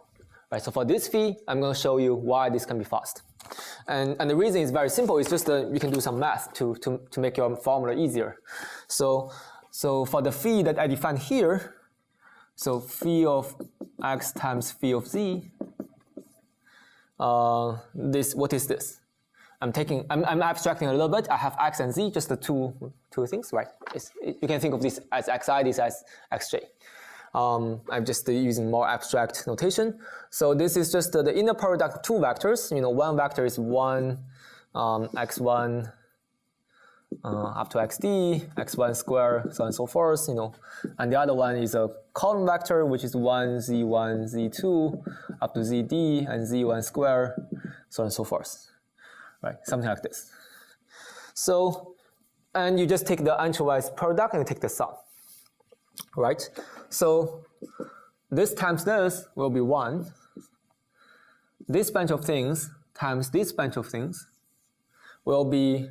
Right. So for this fee, I'm going to show you why this can be fast. And the reason is very simple. It's just you can do some math to make your formula easier. So for the phi that I define here, so phi of x times phi of z, what is this? I'm abstracting a little bit. I have x and z, just the two things, right? You can think of this as xi, this as xj. I'm just using more abstract notation. So this is just the inner product of two vectors. One vector is 1 x1 up to xd, x1 square, so on and so forth. And the other one is a column vector, which is 1 z1 z2 up to zd and z1 square, so on and so forth. Right, something like this. So, and you just take the unitwise product and you take the sum. Right? So this times this will be 1. This bunch of things times this bunch of things will be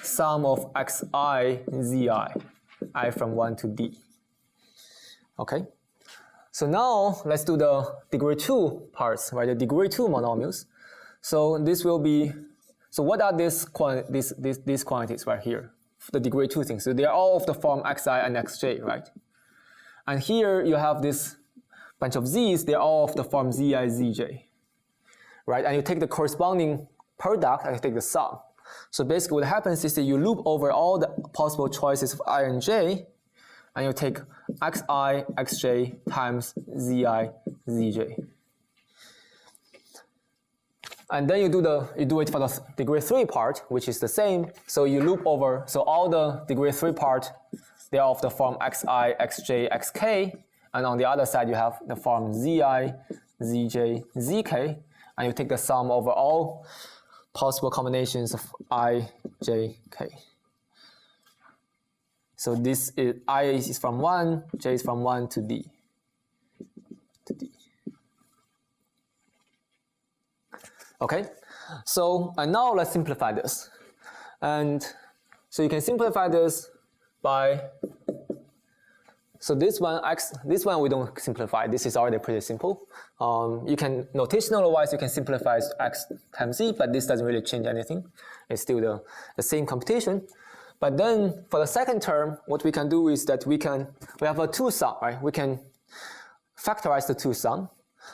sum of xi zi, I from 1 to d. Okay? So now let's do the degree 2 parts, right? The degree 2 monomials. So this will be, so what are these quantities right here? The degree 2 things. So they are all of the form xi and xj, right? And here you have this bunch of z's, they're all of the form zi, zj, right? And you take the corresponding product and you take the sum. So basically what happens is that you loop over all the possible choices of I and j, and you take xi, xj times zi, zj. And then you do it for the degree 3 part, which is the same. So you loop over. So all the degree 3 part, they are of the form xi, xj, xk. And on the other side, you have the form zi, zj, zk. And you take the sum over all possible combinations of I, j, k. So this is I is from 1, j is from 1 to d. Okay, so and now let's simplify this. And so you can simplify this by, so this one we don't simplify. This is already pretty simple. You can, notational wise, you can simplify as x times z, but this doesn't really change anything. It's still the same computation. But then for the second term, what we can do is that we have a 2 sum, right? We can factorize the 2 sum.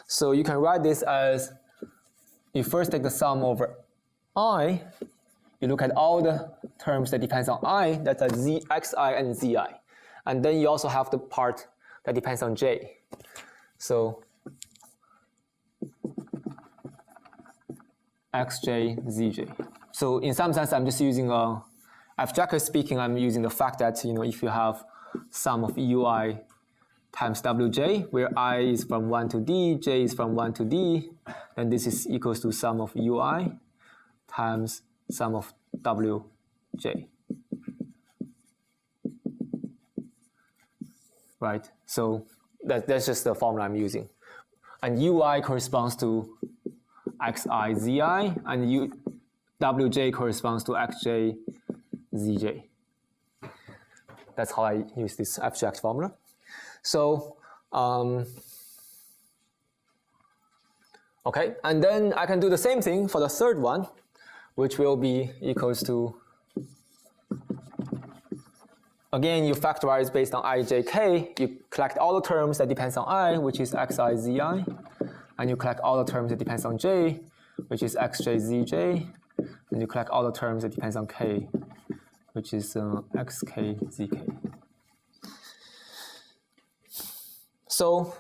So you can write this as, you first take the sum over I, you look at all the terms that depends on I, that's a z, xi and zi. And then you also have the part that depends on j. So xj, zj. So in some sense, I'm just using abstractly speaking, I'm using the fact that, if you have sum of ui times wj, where I is from 1 to d, j is from 1 to d, then this is equals to sum of ui times sum of wj. Right, so that's just the formula I'm using. And ui corresponds to xi, zi, and wj corresponds to xj, zj. That's how I use this abstract formula. So, okay, and then I can do the same thing for the third one, which will be equals to, again, you factorize based on I, j, k. You collect all the terms that depends on I, which is xi, zi, and you collect all the terms that depends on j, which is xj, zj, and you collect all the terms that depends on k, which is xk, zk. So,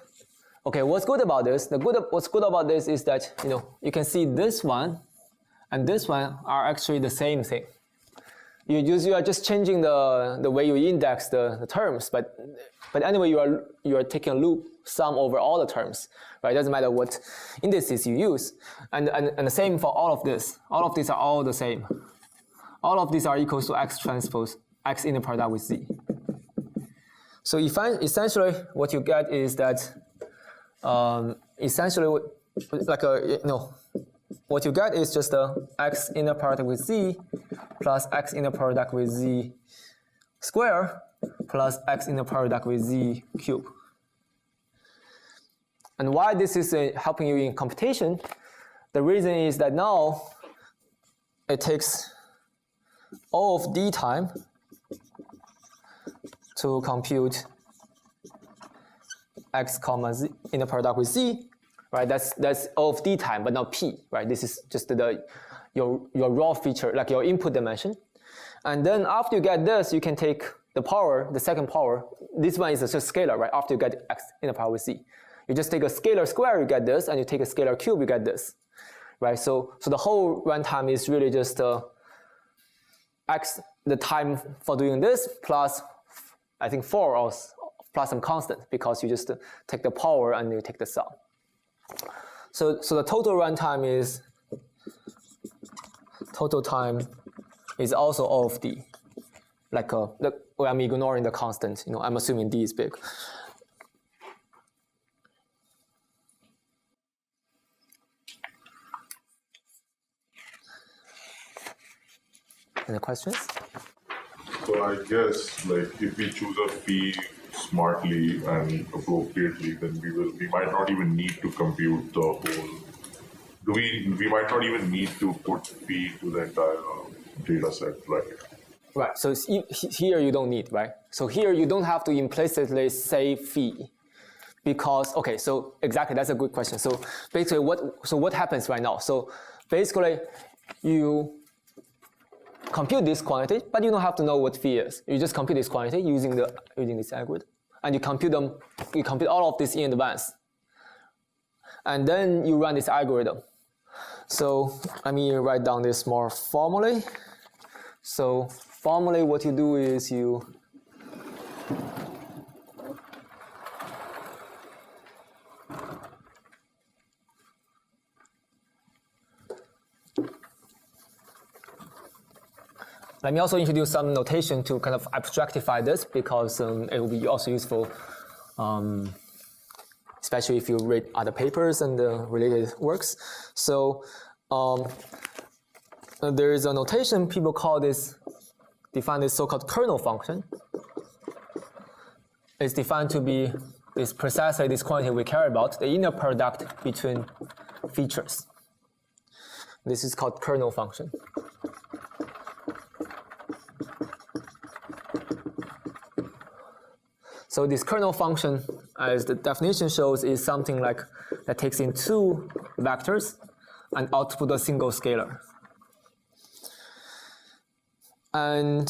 okay, what's good about this? What's good about this is that you can see this one and this one are actually the same thing. You are just changing the way you index the terms, but anyway you are taking a loop sum over all the terms, right? It doesn't matter what indices you use, and the same for all of this. All of these are all the same. All of these are equals to x transpose x inner product with z. So essentially what you get is that what you get is just the x inner product with z plus x inner product with z square plus x inner product with z cube. And why this is helping you in computation, the reason is that now it takes O of d time to compute x comma z inner product with z, right? That's O of d time, but not p, right? This is just your raw feature, like your input dimension. And then after you get this, you can take the power, the second power. This one is just a scalar, right? After you get x inner power with z, you just take a scalar square, you get this, and you take a scalar cube, you get this, right? So the whole runtime is really just x, the time for doing this, plus I think 4 or plus some constant, because you just take the power and you take the sum. So the total runtime is, total time is also O of d. Like I'm ignoring the constant, I'm assuming d is big. Any questions? So I guess if we choose a fee smartly and appropriately, then we might not even need to compute the whole. We might not even need to put fee to the entire data set, right? Right. So here you don't need, right? So here you don't have to implicitly say fee, because so exactly, that's a good question. So basically, what happens right now? So basically, you compute this quantity, but you don't have to know what phi is. You just compute this quantity using this algorithm, and you compute all of this in advance, and then you run this algorithm. So let me write down this more formally. So formally what you do is you let me also introduce some notation to kind of abstractify this, because it will be also useful, especially if you read other papers and related works. So there is a notation people call this, define this so-called kernel function. It's defined to be this precisely this quantity we care about, the inner product between features. This is called kernel function. So this kernel function, as the definition shows, is something like that takes in two vectors and output a single scalar. And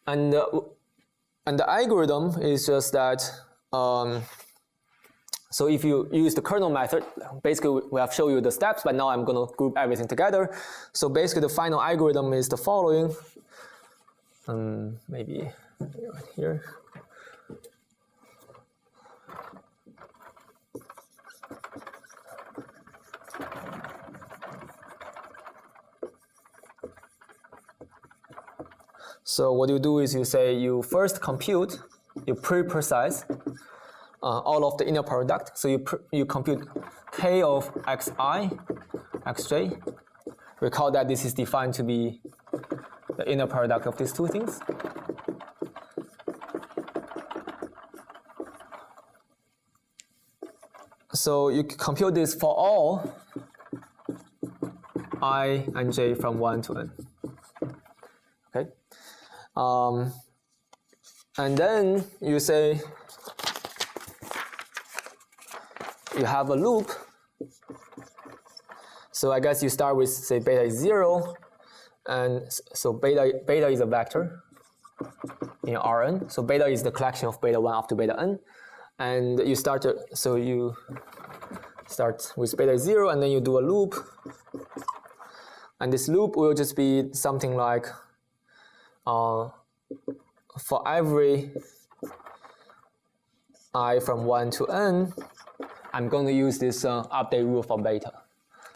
the algorithm is just that. So if you use the kernel method, basically we have shown you the steps, but now I'm going to group everything together. So basically the final algorithm is the following. Maybe right here. So what you do is you say you first compute, you pre-precise all of the inner product. So you compute k of xi, xj. Recall that this is defined to be the inner product of these two things. So you compute this for all I and j from 1 to n. Okay. And then you say you have a loop. So I guess you start with, say, beta is 0, and so beta is a vector in Rn. So beta is the collection of beta 1 up to beta n, and you start with beta 0, and then you do a loop, and this loop will just be something like for every I from 1 to n, I'm going to use this update rule for beta.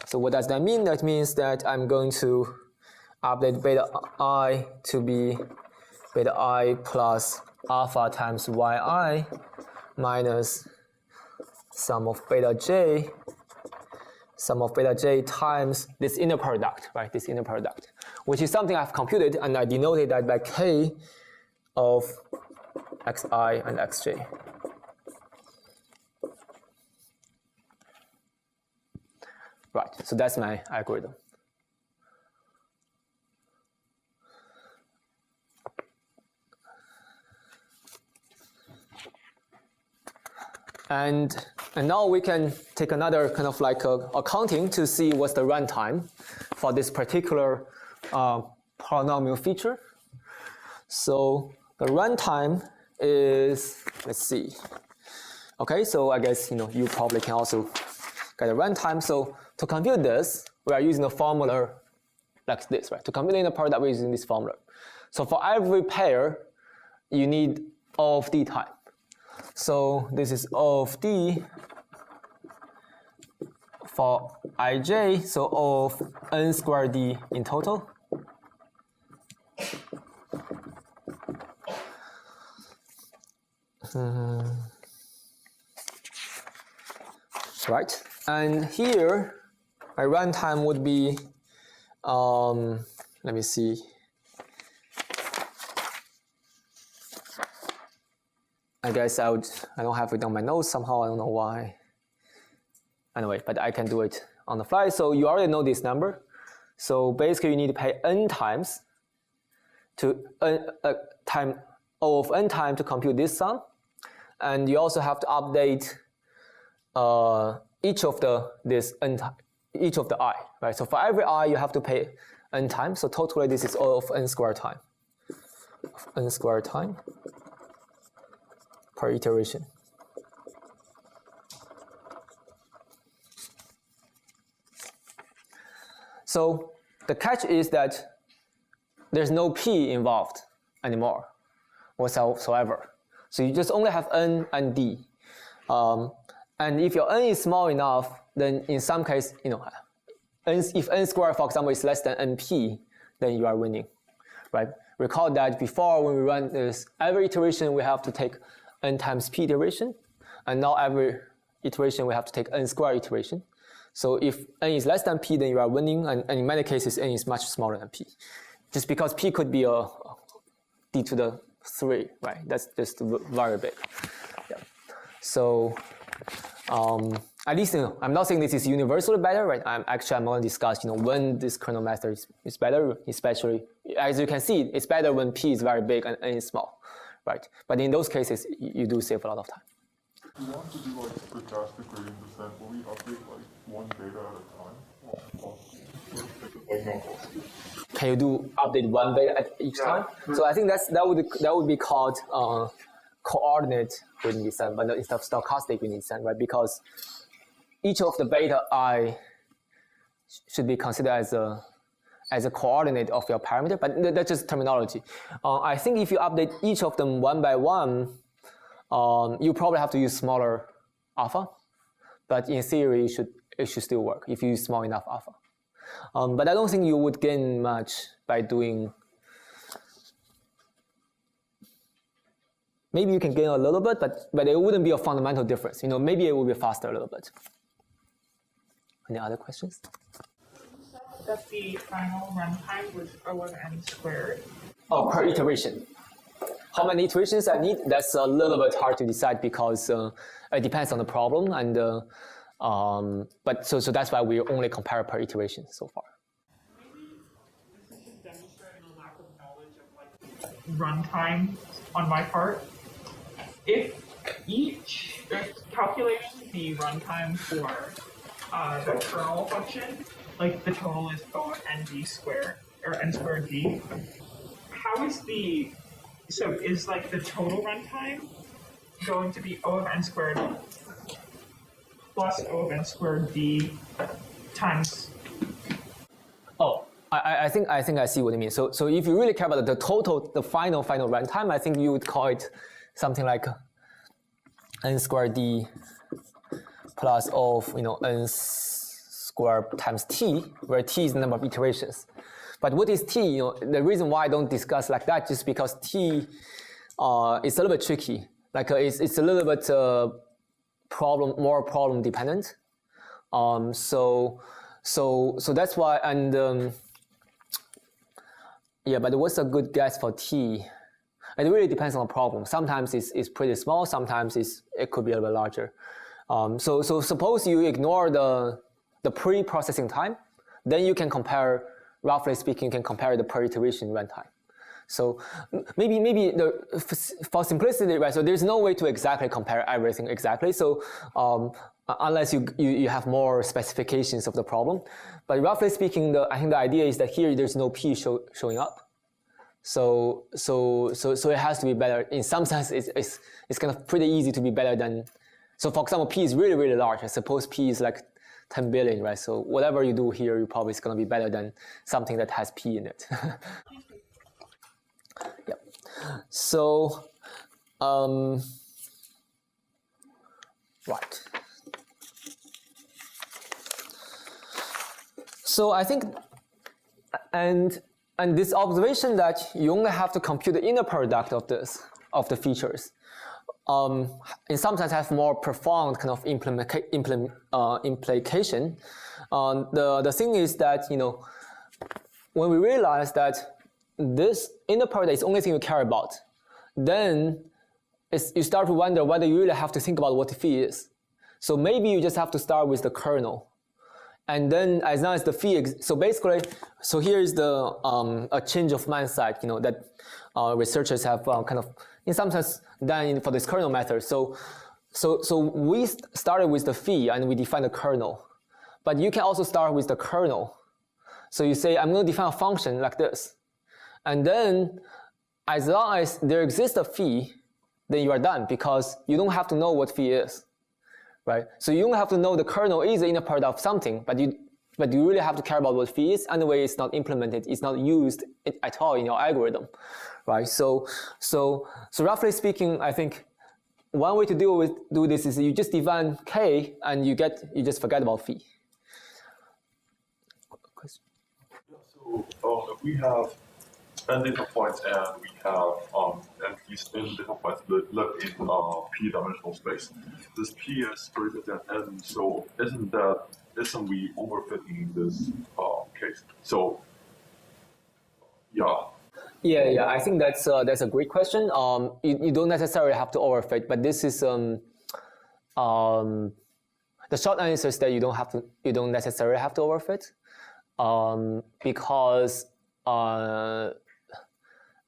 So what does that mean? That means that I'm going to update beta I to be beta I plus alpha times yi minus sum of beta j times this inner product, right? This inner product, which is something I've computed, and I denoted that by k of xi and xj. Right, so that's my algorithm. And now we can take another kind of like accounting to see what's the runtime for this particular polynomial feature. So the runtime is, let's see. Okay, so I guess you probably can also get a runtime. So to compute this, we are using a formula like this, right? To compute the inner product, we're using this formula. So for every pair, you need O of d time. So this is O of d for ij, so O of n squared d in total. Right, and here my runtime would be, let me see. I guess I don't have it on my notes somehow, I don't know why. Anyway, but I can do it on the fly. So you already know this number. So basically you need to pay n times to time O of n time to compute this sum. And you also have to update each of the I, right? So for every I you have to pay n times. So totally this is O of n squared time. N squared time per iteration. So the catch is that there's no p involved anymore whatsoever. So you just only have n and d. And if your n is small enough, then in some case, if n squared, for example, is less than np, then you are winning, right? Recall that before when we run this, every iteration we have to take n times p iteration, and now every iteration we have to take n squared iteration. So if n is less than p, then you are winning, and in many cases n is much smaller than p, just because p could be a d to the 3, right? That's just very big. Yeah. So at least I'm not saying this is universally better, right? I'm going to discuss when this kernel method is better, especially as you can see, it's better when p is very big and n is small, right? But in those cases, you do save a lot of time. If you want to do like stochastic gradient descent, will we update like one beta at a time? Like no. Can you do update one beta at each time? So I think that would be called coordinate gradient descent, but instead of stochastic gradient descent, right? Because each of the beta I should be considered as a coordinate of your parameter, but that's just terminology. I think if you update each of them one by one, you probably have to use smaller alpha, but in theory it should still work if you use small enough alpha. But I don't think you would gain much by doing. Maybe you can gain a little bit, but it wouldn't be a fundamental difference. Maybe it will be faster a little bit. Any other questions? That the final runtime was O of n squared. Oh, per iteration. How many iterations I need? That's a little bit hard to decide because it depends on the problem, and but so that's why we only compare per iteration so far. Maybe this is just demonstrating a lack of knowledge of runtime on my part. If calculating the runtime for the kernel function, the total is O of n squared, or n squared d, how is is the total runtime going to be O of n squared plus O of n squared d times? Oh, I think I see what you mean. So if you really care about the final runtime, I think you would call it something like n squared d plus O of n squared times t, where t is the number of iterations. But what is t? The reason why I don't discuss like that is because t is a little bit tricky. It's a little bit more problem dependent. So that's why. And yeah, but what's a good guess for t? It really depends on the problem. Sometimes it's pretty small. Sometimes it could be a little bit larger. So suppose you ignore the pre-processing time, then you can compare. Roughly speaking, you can compare the per iteration runtime. So maybe for simplicity, right? So there's no way to exactly compare everything exactly. So unless you have more specifications of the problem, but roughly speaking, I think the idea is that here there's no p showing up. So it has to be better. In some sense, it's kind of pretty easy to be better than. So for example, p is really, really large. I suppose p is like 10 billion, right? So whatever you do here, you probably is going to be better than something that has p in it. Yep. So, right. So I think, and this observation that you only have to compute the inner product of the features, in some sense have more profound kind of implication. The thing is that, when we realize that this inner product is the only thing you care about, then you start to wonder whether you really have to think about what phi is. So maybe you just have to start with the kernel. And then as long as the phi, so basically, so here is the a change of mindset, that researchers have kind of, in some sense, done for this kernel method. So we started with the phi and we defined the kernel. But you can also start with the kernel. So you say, I'm going to define a function like this. And then as long as there exists a phi, then you are done because you don't have to know what phi is, right? So you don't have to know the kernel is the inner product of something, but but you really have to care about what phi is. Anyway, it's not implemented, it's not used at all in your algorithm, right? So roughly speaking, I think one way to do this is you just define k and you just forget about phi. So if we have n data points and we have and these n data points live in p-dimensional space, this p is greater than n. So isn't we overfitting this case? So yeah. Yeah. I think that's a great question. You don't necessarily have to overfit, but this is the short answer is that you don't necessarily have to overfit, because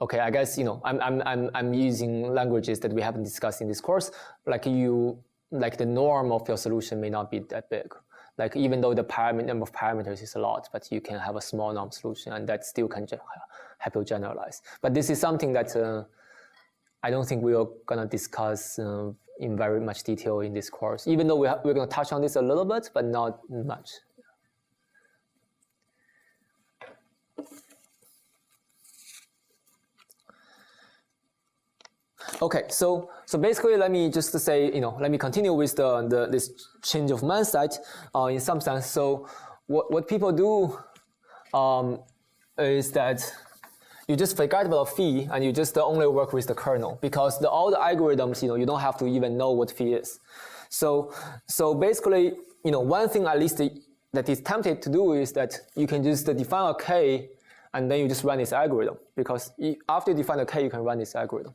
okay, I guess I'm using languages that we haven't discussed in this course. Like the norm of your solution may not be that big. Like even though the number of parameters is a lot, but you can have a small norm solution, and that still can help you generalize. But this is something that I don't think we are gonna discuss in very much detail in this course. Even though we're gonna touch on this a little bit, but not much. Okay, so basically, let me just say, let me continue with this change of mindset in some sense. So what people do is that you just forget about phi and you just only work with the kernel, because all the algorithms, you don't have to even know what phi is. So basically, one thing at least that is tempted to do is that you can just define a k and then you just run this algorithm, because after you define a k, you can run this algorithm.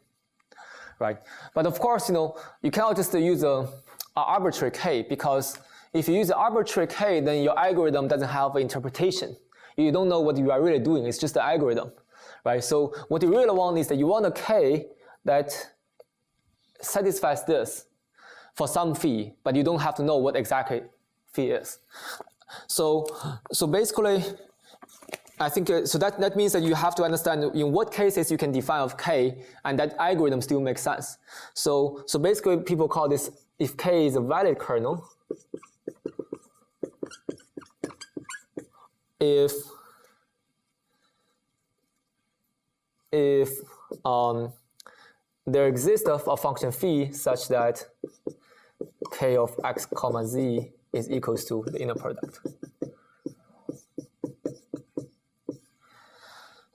Right, but of course, you cannot just use an arbitrary k, because if you use an arbitrary k, then your algorithm doesn't have an interpretation. You don't know what you are really doing. It's just the algorithm, right? So what you really want is that you want a k that satisfies this for some phi, but you don't have to know what exactly phi is. So basically, I think so that means that you have to understand in what cases you can define of k, and that algorithm still makes sense. So basically, people call this, if k is a valid kernel, if there exists a function phi such that k of x comma z is equals to the inner product.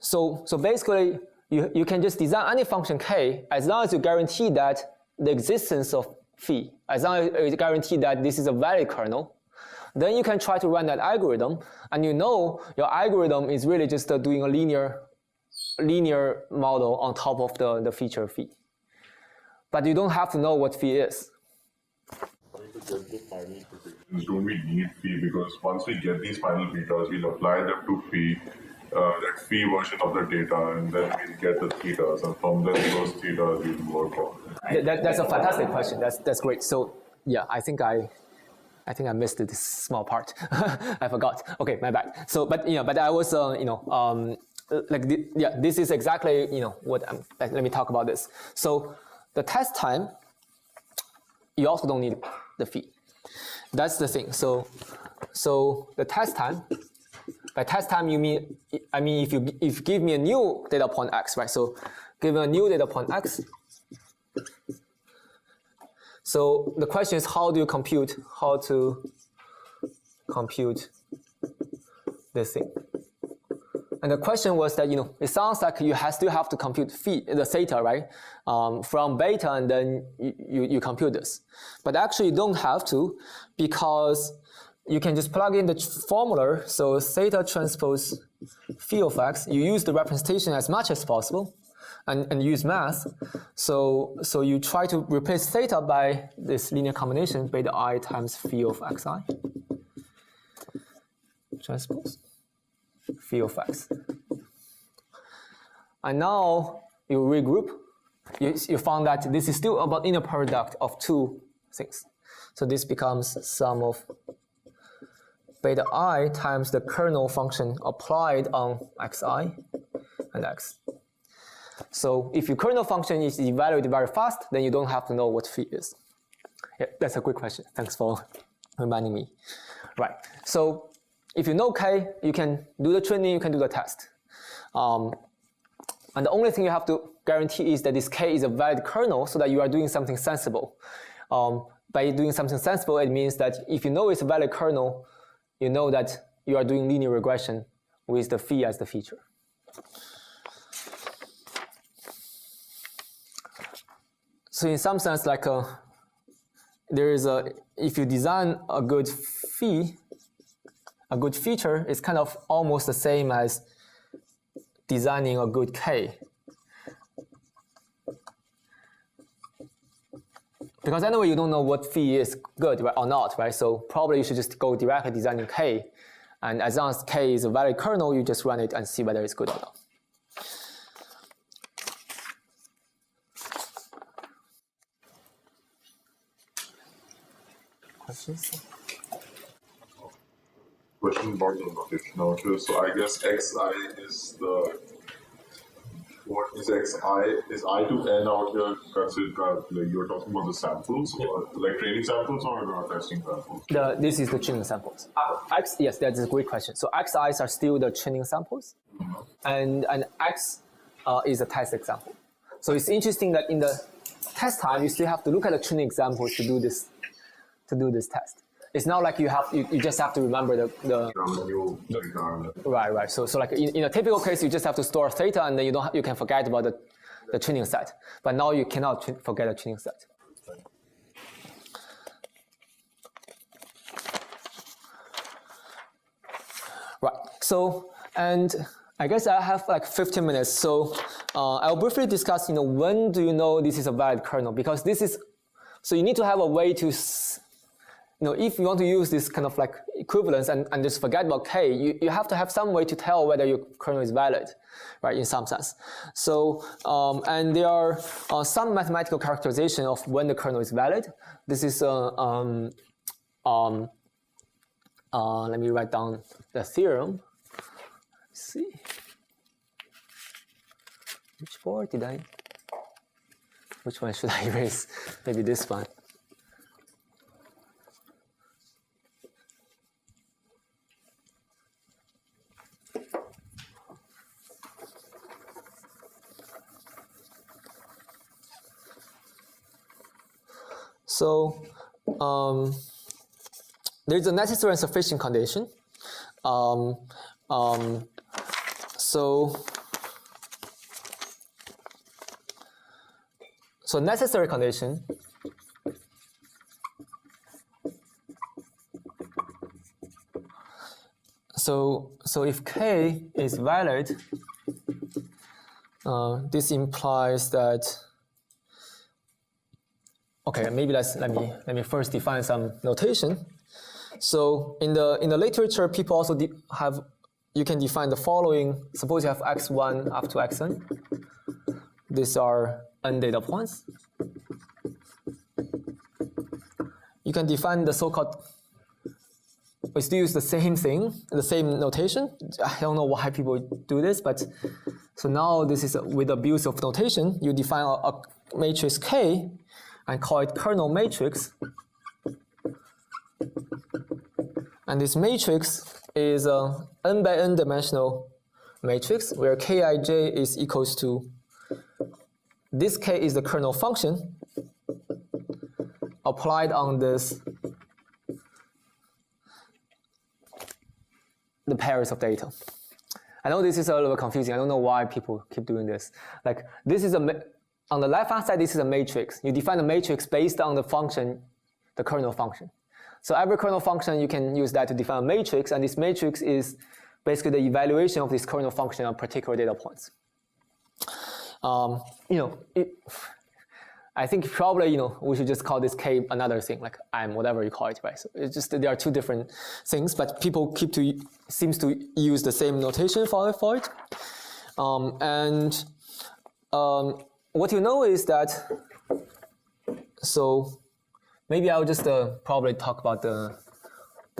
So basically, you can just design any function k as long as you guarantee that the existence of phi, as long as you guarantee that this is a valid kernel, then you can try to run that algorithm, and your algorithm is really just doing a linear model on top of the feature phi. But you don't have to know what phi is. Don't we need phi? Because once we get these final betas, we'll apply them to phi. That phi version of the data, and then we'll get the thetas, and from then those thetas we'll work on. That's a fantastic question. That's great. So yeah, I think I missed this small part. I forgot. Okay, my bad. So but I was this is exactly what let me talk about this. So the test time, you also don't need the phi. That's the thing. So the test time. By test time, I mean if you give me a new data point x, right? So given a new data point x, so the question is how to compute this thing. And the question was that it sounds like you still have to compute phi, the theta, right? From beta, and then you compute this. But actually you don't have to, because you can just plug in the formula. So theta transpose phi of x, you use the representation as much as possible and use math. So you try to replace theta by this linear combination beta I times phi of xi transpose phi of x. And now you regroup. You found that this is still about inner product of two things. So this becomes sum of beta I times the kernel function applied on xi and x. So if your kernel function is evaluated very fast, then you don't have to know what phi is. Yeah, that's a great question. Thanks for reminding me. Right. So if you know k, you can do the training, you can do the test. And the only thing you have to guarantee is that this k is a valid kernel so that you are doing something sensible. By doing something sensible, it means that if you know it's a valid kernel, you know that you are doing linear regression with the phi as the feature. So in some sense, like there is a, if you design a good phi, a good feature, it's kind of almost the same as designing a good k. Because anyway, you don't know what phi is good, right, or not, right? So probably you should just go directly designing k. And as long as k is a valid kernel, you just run it and see whether it's good or not. Questions? Question about the notation out here. So I guess xi is the, what is xi? Is I to n out here considered, like you're talking about the samples, or like training samples or testing samples? This is the training samples. Yes, that's a great question. So xi's are still the training samples, and x is a test example. So it's interesting that in the test time, you still have to look at the training examples to do this test. It's not like you just have to remember the right. So like in a typical case, you just have to store theta, and then you can forget about the training set. But now you cannot forget the training set. Right. So, and I guess I have like 15 minutes. So I'll briefly discuss, when do you know this is a valid kernel? Because this is, so you need to have a way to, if you want to use this kind of like equivalence and just forget about k, you have to have some way to tell whether your kernel is valid, right, in some sense. So, and there are some mathematical characterization of when the kernel is valid. This is, let me write down the theorem. Let's see. Which board did I? Which one should I erase? Maybe this one. So there's a necessary and sufficient condition. So necessary condition so if k is valid, this implies that, okay, maybe let me first define some notation. So in the literature, people also you can define the following. Suppose you have x1 up to xn. These are n data points. You can define the so-called, we still use the same thing, the same notation. I don't know why people do this, but so now this is with abuse of notation. You define a matrix K and call it kernel matrix. And this matrix is a n by n dimensional matrix where Kij is equals to, this K is the kernel function applied on this, the pairs of data. I know this is a little bit confusing. I don't know why people keep doing this. Like this is on the left-hand side, this is a matrix. You define a matrix based on the function, the kernel function. So every kernel function, you can use that to define a matrix, and this matrix is basically the evaluation of this kernel function on particular data points. I think probably, we should just call this K another thing, like M, whatever you call it, right? So it's just, there are two different things, but people seems to use the same notation for it. What you know is that, so maybe I'll just probably talk about the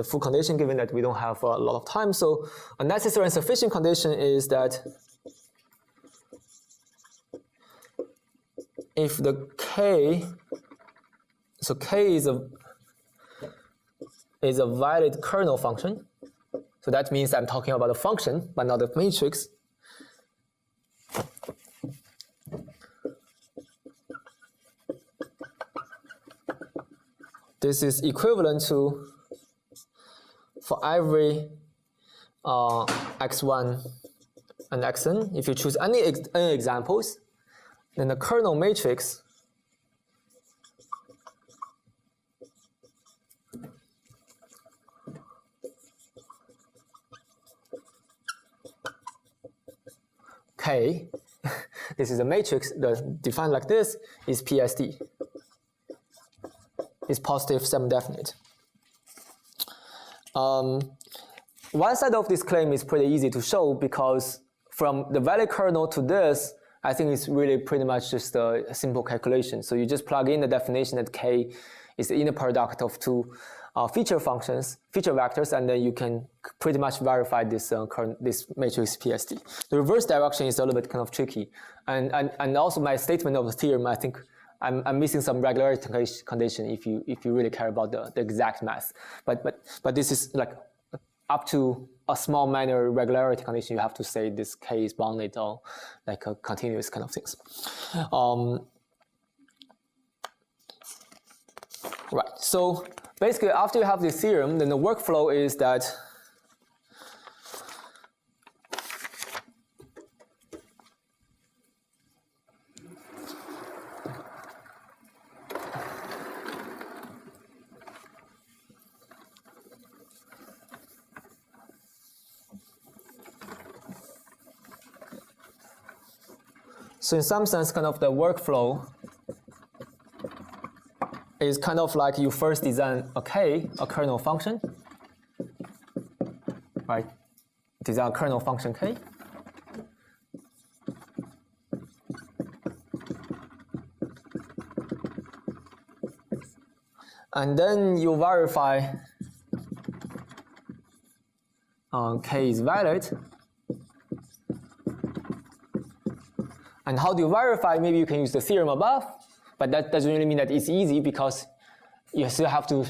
full condition, given that we don't have a lot of time. So a necessary and sufficient condition is that if the K, so K is a valid kernel function, So that means I'm talking about a function, but not a matrix. This is equivalent to, for every x1 and xn, if you choose any n examples, then the kernel matrix K, this is a matrix defined like this, is PSD. Is positive semi-definite. One side of this claim is pretty easy to show because from the valid kernel to this, I think it's really pretty much just a simple calculation. So you just plug in the definition that K is the inner product of two feature functions, feature vectors, and then you can pretty much verify this this matrix PSD. The reverse direction is a little bit kind of tricky, and also my statement of the theorem, I think I'm missing some regularity condition if you really care about the exact math. But this is like up to a small minor regularity condition. You have to say this K is bounded or like a continuous kind of things. Right. So basically, after you have this theorem, then the workflow is that so in some sense, kind of the workflow is kind of like you first design a kernel function, right? Design a kernel function K. And then you verify K is valid. And how do you verify? Maybe you can use the theorem above, but that doesn't really mean that it's easy because you still have to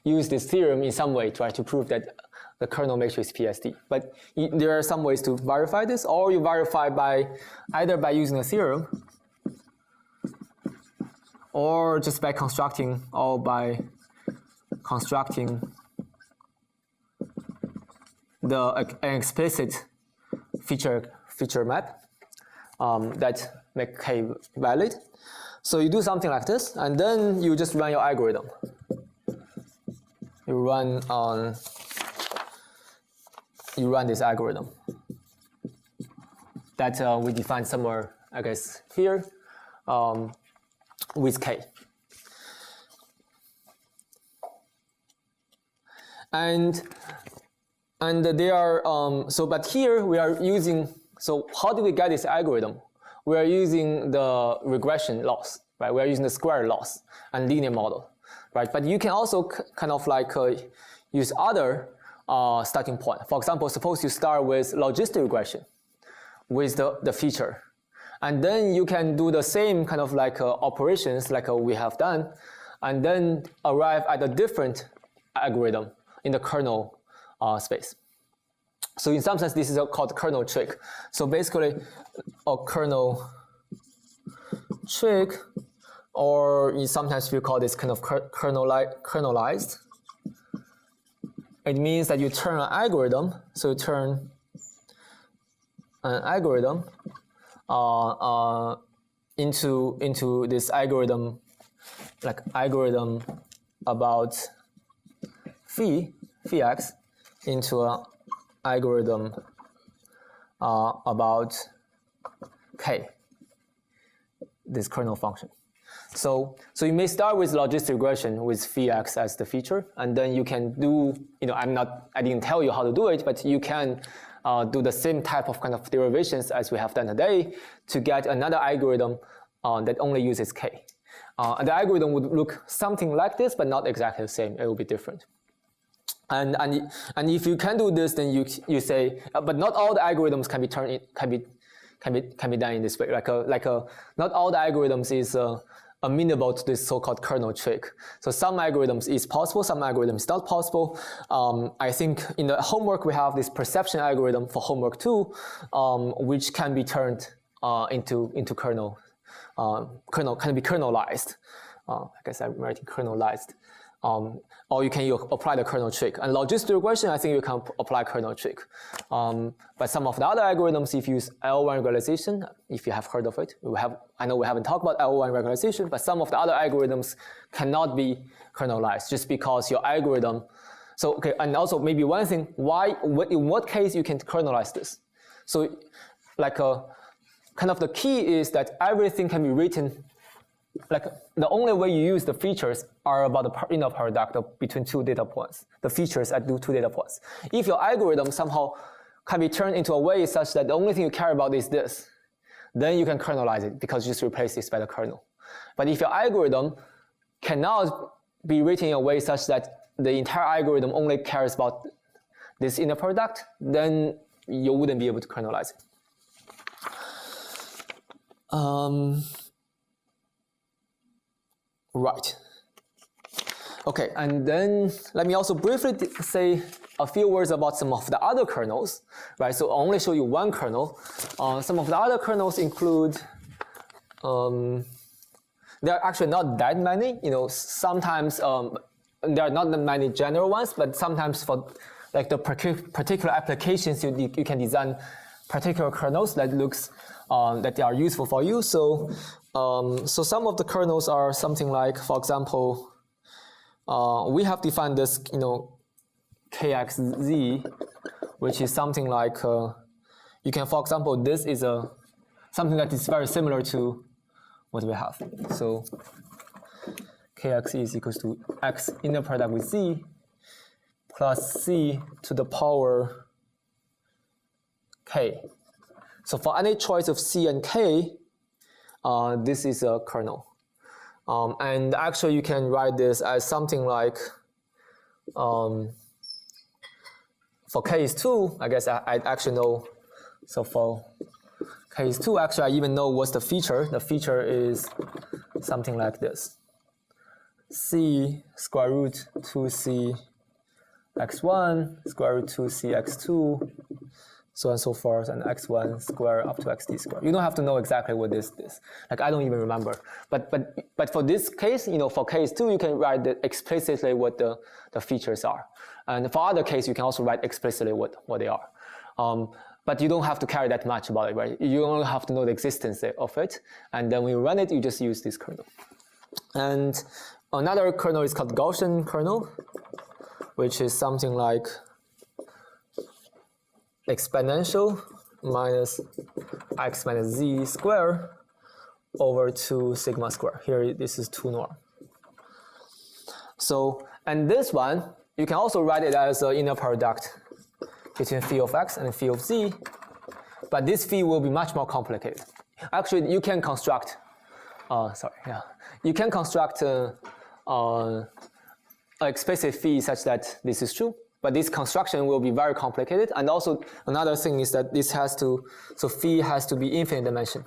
use this theorem in some way to try to prove that the kernel matrix is PSD. But there are some ways to verify this, or you verify by either by using a theorem or just by constructing, or by constructing an explicit feature map that make K valid. So you do something like this, and then you just run your algorithm. You run this algorithm that we define somewhere, I guess, here with K. And there are but here we are using. So how do we get this algorithm? We are using the regression loss, right? We are using the square loss and linear model, right? But you can also kind of like use other starting point. For example, suppose you start with logistic regression with the feature, and then you can do the same kind of like operations like we have done, and then arrive at a different algorithm in the kernel space. So in some sense, this is called kernel trick. So basically, a kernel trick, or sometimes we call this kind of kernelized. It means that you turn an algorithm. So you turn an algorithm into this algorithm, like algorithm about phi x, into a algorithm about K, this kernel function. So you may start with logistic regression with phi x as the feature, and then you can do, I didn't tell you how to do it, but you can do the same type of kind of derivations as we have done today to get another algorithm that only uses K. And the algorithm would look something like this, but not exactly the same. It will be different. And if you can do this, then you say, but not all the algorithms can be done in this way. Not all the algorithms amenable to this so-called kernel trick. So some algorithms is possible, some algorithms not possible. I think in the homework we have this perception algorithm for homework 2, which can be turned into kernel. Can be kernelized. I guess I'm writing kernelized. Or you can apply the kernel trick. And logistic regression, I think you can apply kernel trick. But some of the other algorithms, if you use L1 regularization, if you have heard of it, I know we haven't talked about L1 regularization, but some of the other algorithms cannot be kernelized just because your algorithm. So, okay, and also maybe one thing, in what case you can kernelize this? So, like kind of the key is that everything can be written. Like the only way you use the features are about the inner product between 2 data points, the features at 2 data points. If your algorithm somehow can be turned into a way such that the only thing you care about is this, then you can kernelize it because you just replace this by the kernel. But if your algorithm cannot be written in a way such that the entire algorithm only cares about this inner product, then you wouldn't be able to kernelize it. Right. Okay, and then let me also briefly say a few words about some of the other kernels, right? So I'll only show you one kernel. Some of the other kernels include, there are actually not that many. Sometimes there are not that many general ones, but sometimes for like the particular applications, you can design particular kernels that looks that they are useful for you. So some of the kernels are something like, for example, we have defined this, KXZ, which is something like, you can, for example, this is something that is very similar to what we have. So KX is equals to X inner product with Z plus C to the power K. So for any choice of C and K, this is a kernel. And actually you can write this as something like, for K is 2, I guess I actually know, so for K is 2, actually I even know what's the feature. The feature is something like this. C square root 2C x1 square root 2C x2, so on and so forth, and x1 square up to xd square. You don't have to know exactly what this is. Like I don't even remember. But for this case, for case 2, you can write explicitly what the features are. And for other case, you can also write explicitly what they are. But you don't have to care that much about it, right? You only have to know the existence of it. And then when you run it, you just use this kernel. And another kernel is called Gaussian kernel, which is something like exponential minus x minus z square over 2 sigma square. Here, this is 2 norm. So, and this one, you can also write it as an inner product between phi of x and phi of z, but this phi will be much more complicated. Actually, you can construct, you can construct an explicit phi such that this is true, but this construction will be very complicated. And also another thing is that this has to, so phi has to be infinite dimension.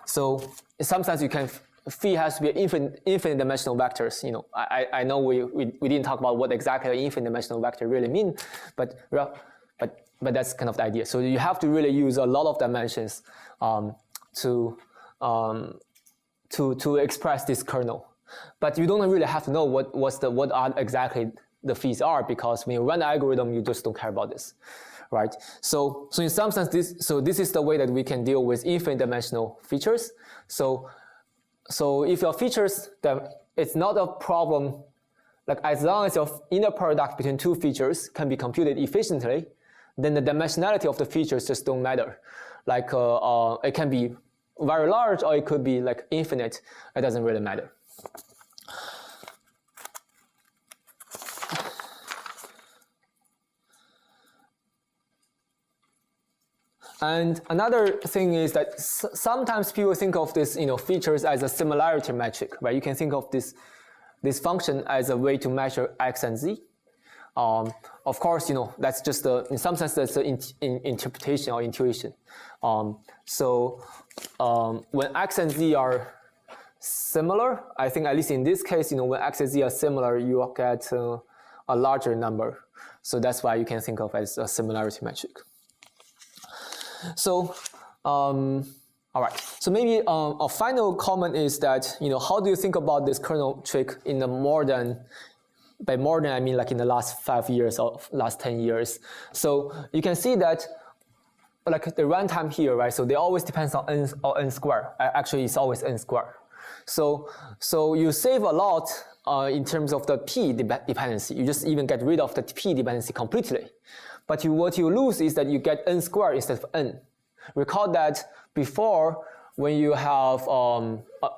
So sometimes you can, phi has to be infinite dimensional vectors. I know we didn't talk about what exactly an infinite dimensional vector really mean, but that's kind of the idea. So you have to really use a lot of dimensions to express this kernel. But you don't really have to know what are exactly the phis are, because when you run the algorithm, you just don't care about this, right? So in some sense, this is the way that we can deal with infinite dimensional features. So if your features, it's not a problem, like as long as your inner product between two features can be computed efficiently, then the dimensionality of the features just don't matter. Like it can be very large or it could be like infinite. It doesn't really matter. And another thing is that sometimes people think of this, features as a similarity metric, right? You can think of this function as a way to measure x and z. Of course, that's just in some sense that's an interpretation or intuition. So when x and z are similar, I think at least in this case, when x and z are similar, you will get a larger number. So that's why you can think of as a similarity metric. So, all right. So maybe a final comment is that, how do you think about this kernel trick in the by more than I mean like in the last 5 years or last 10 years. So you can see that like the runtime here, right? So they always depends on n or n squared. Actually, it's always n squared. So you save a lot in terms of the p dependency. You just even get rid of the p dependency completely. But what you lose is that you get n squared instead of n. Recall that before, when you have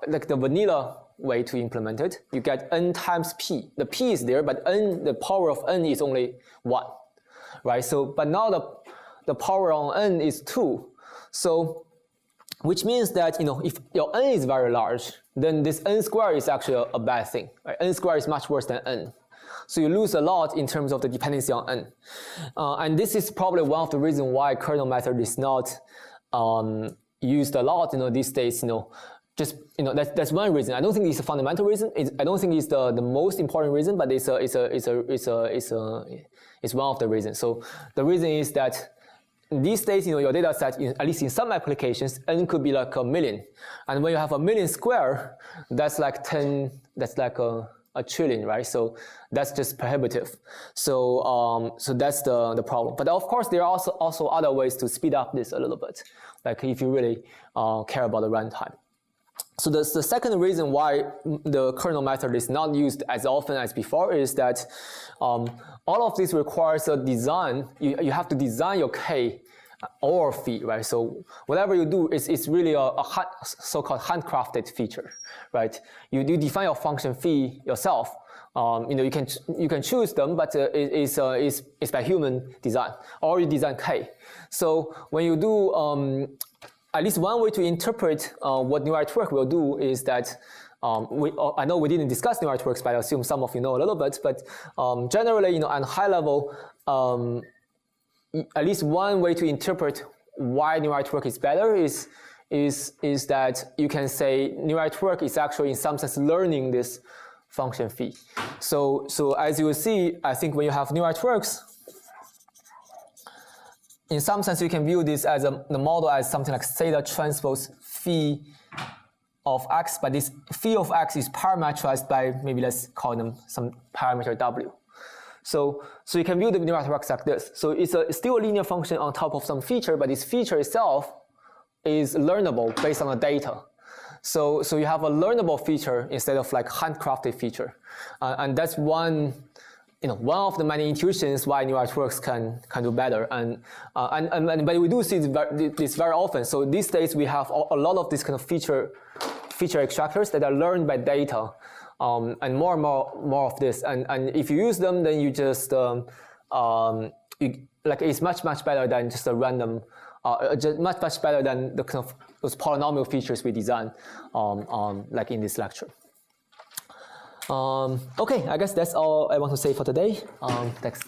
like the vanilla way to implement it, you get n times p. The p is there, but the power of n is only 1, right? So, but now the power on n is 2. So, which means that, if your n is very large, then this n squared is actually a bad thing, right? N squared is much worse than n. So you lose a lot in terms of the dependency on n. And this is probably one of the reasons why kernel method is not used a lot, these days, just, that's one reason. I don't think it's a fundamental reason. I don't think it's the most important reason, but it's one of the reasons. So the reason is that these days, your data set, at least in some applications, n could be like 1,000,000. And when you have 1,000,000 squared, that's like a trillion, right? So that's just prohibitive. So that's the problem. But of course, there are also other ways to speed up this a little bit, like if you really care about the runtime. So the second reason why the kernel method is not used as often as before is that all of this requires a design. You have to design your K or phi, right? So whatever you do it's really a so-called handcrafted feature, right? You define your function phi yourself. You can choose them, but it's by human design, or you design K. So when you do at least one way to interpret what neural network will do is that I know we didn't discuss neural networks, but I assume some of you know a little bit. But generally, at high level, at least one way to interpret why neural network is better is that you can say neural network is actually in some sense learning this function phi. So as you will see, I think when you have neural networks, in some sense, you can view this as the model as something like theta transpose phi of x, but this phi of x is parameterized by, maybe let's call them some parameter w. So you can view the neural networks like this. So it's still a linear function on top of some feature, but this feature itself is learnable based on the data. So you have a learnable feature instead of like handcrafted feature, and that's one of the many intuitions why neural networks can do better, but we do see this very often. So these days we have a lot of this kind of feature extractors that are learned by data, and more and more of this. And if you use them, then you just it's much better than just a random, much better than the kind of those polynomial features we design, like in this lecture. Okay, I guess that's all I want to say for today. Thanks.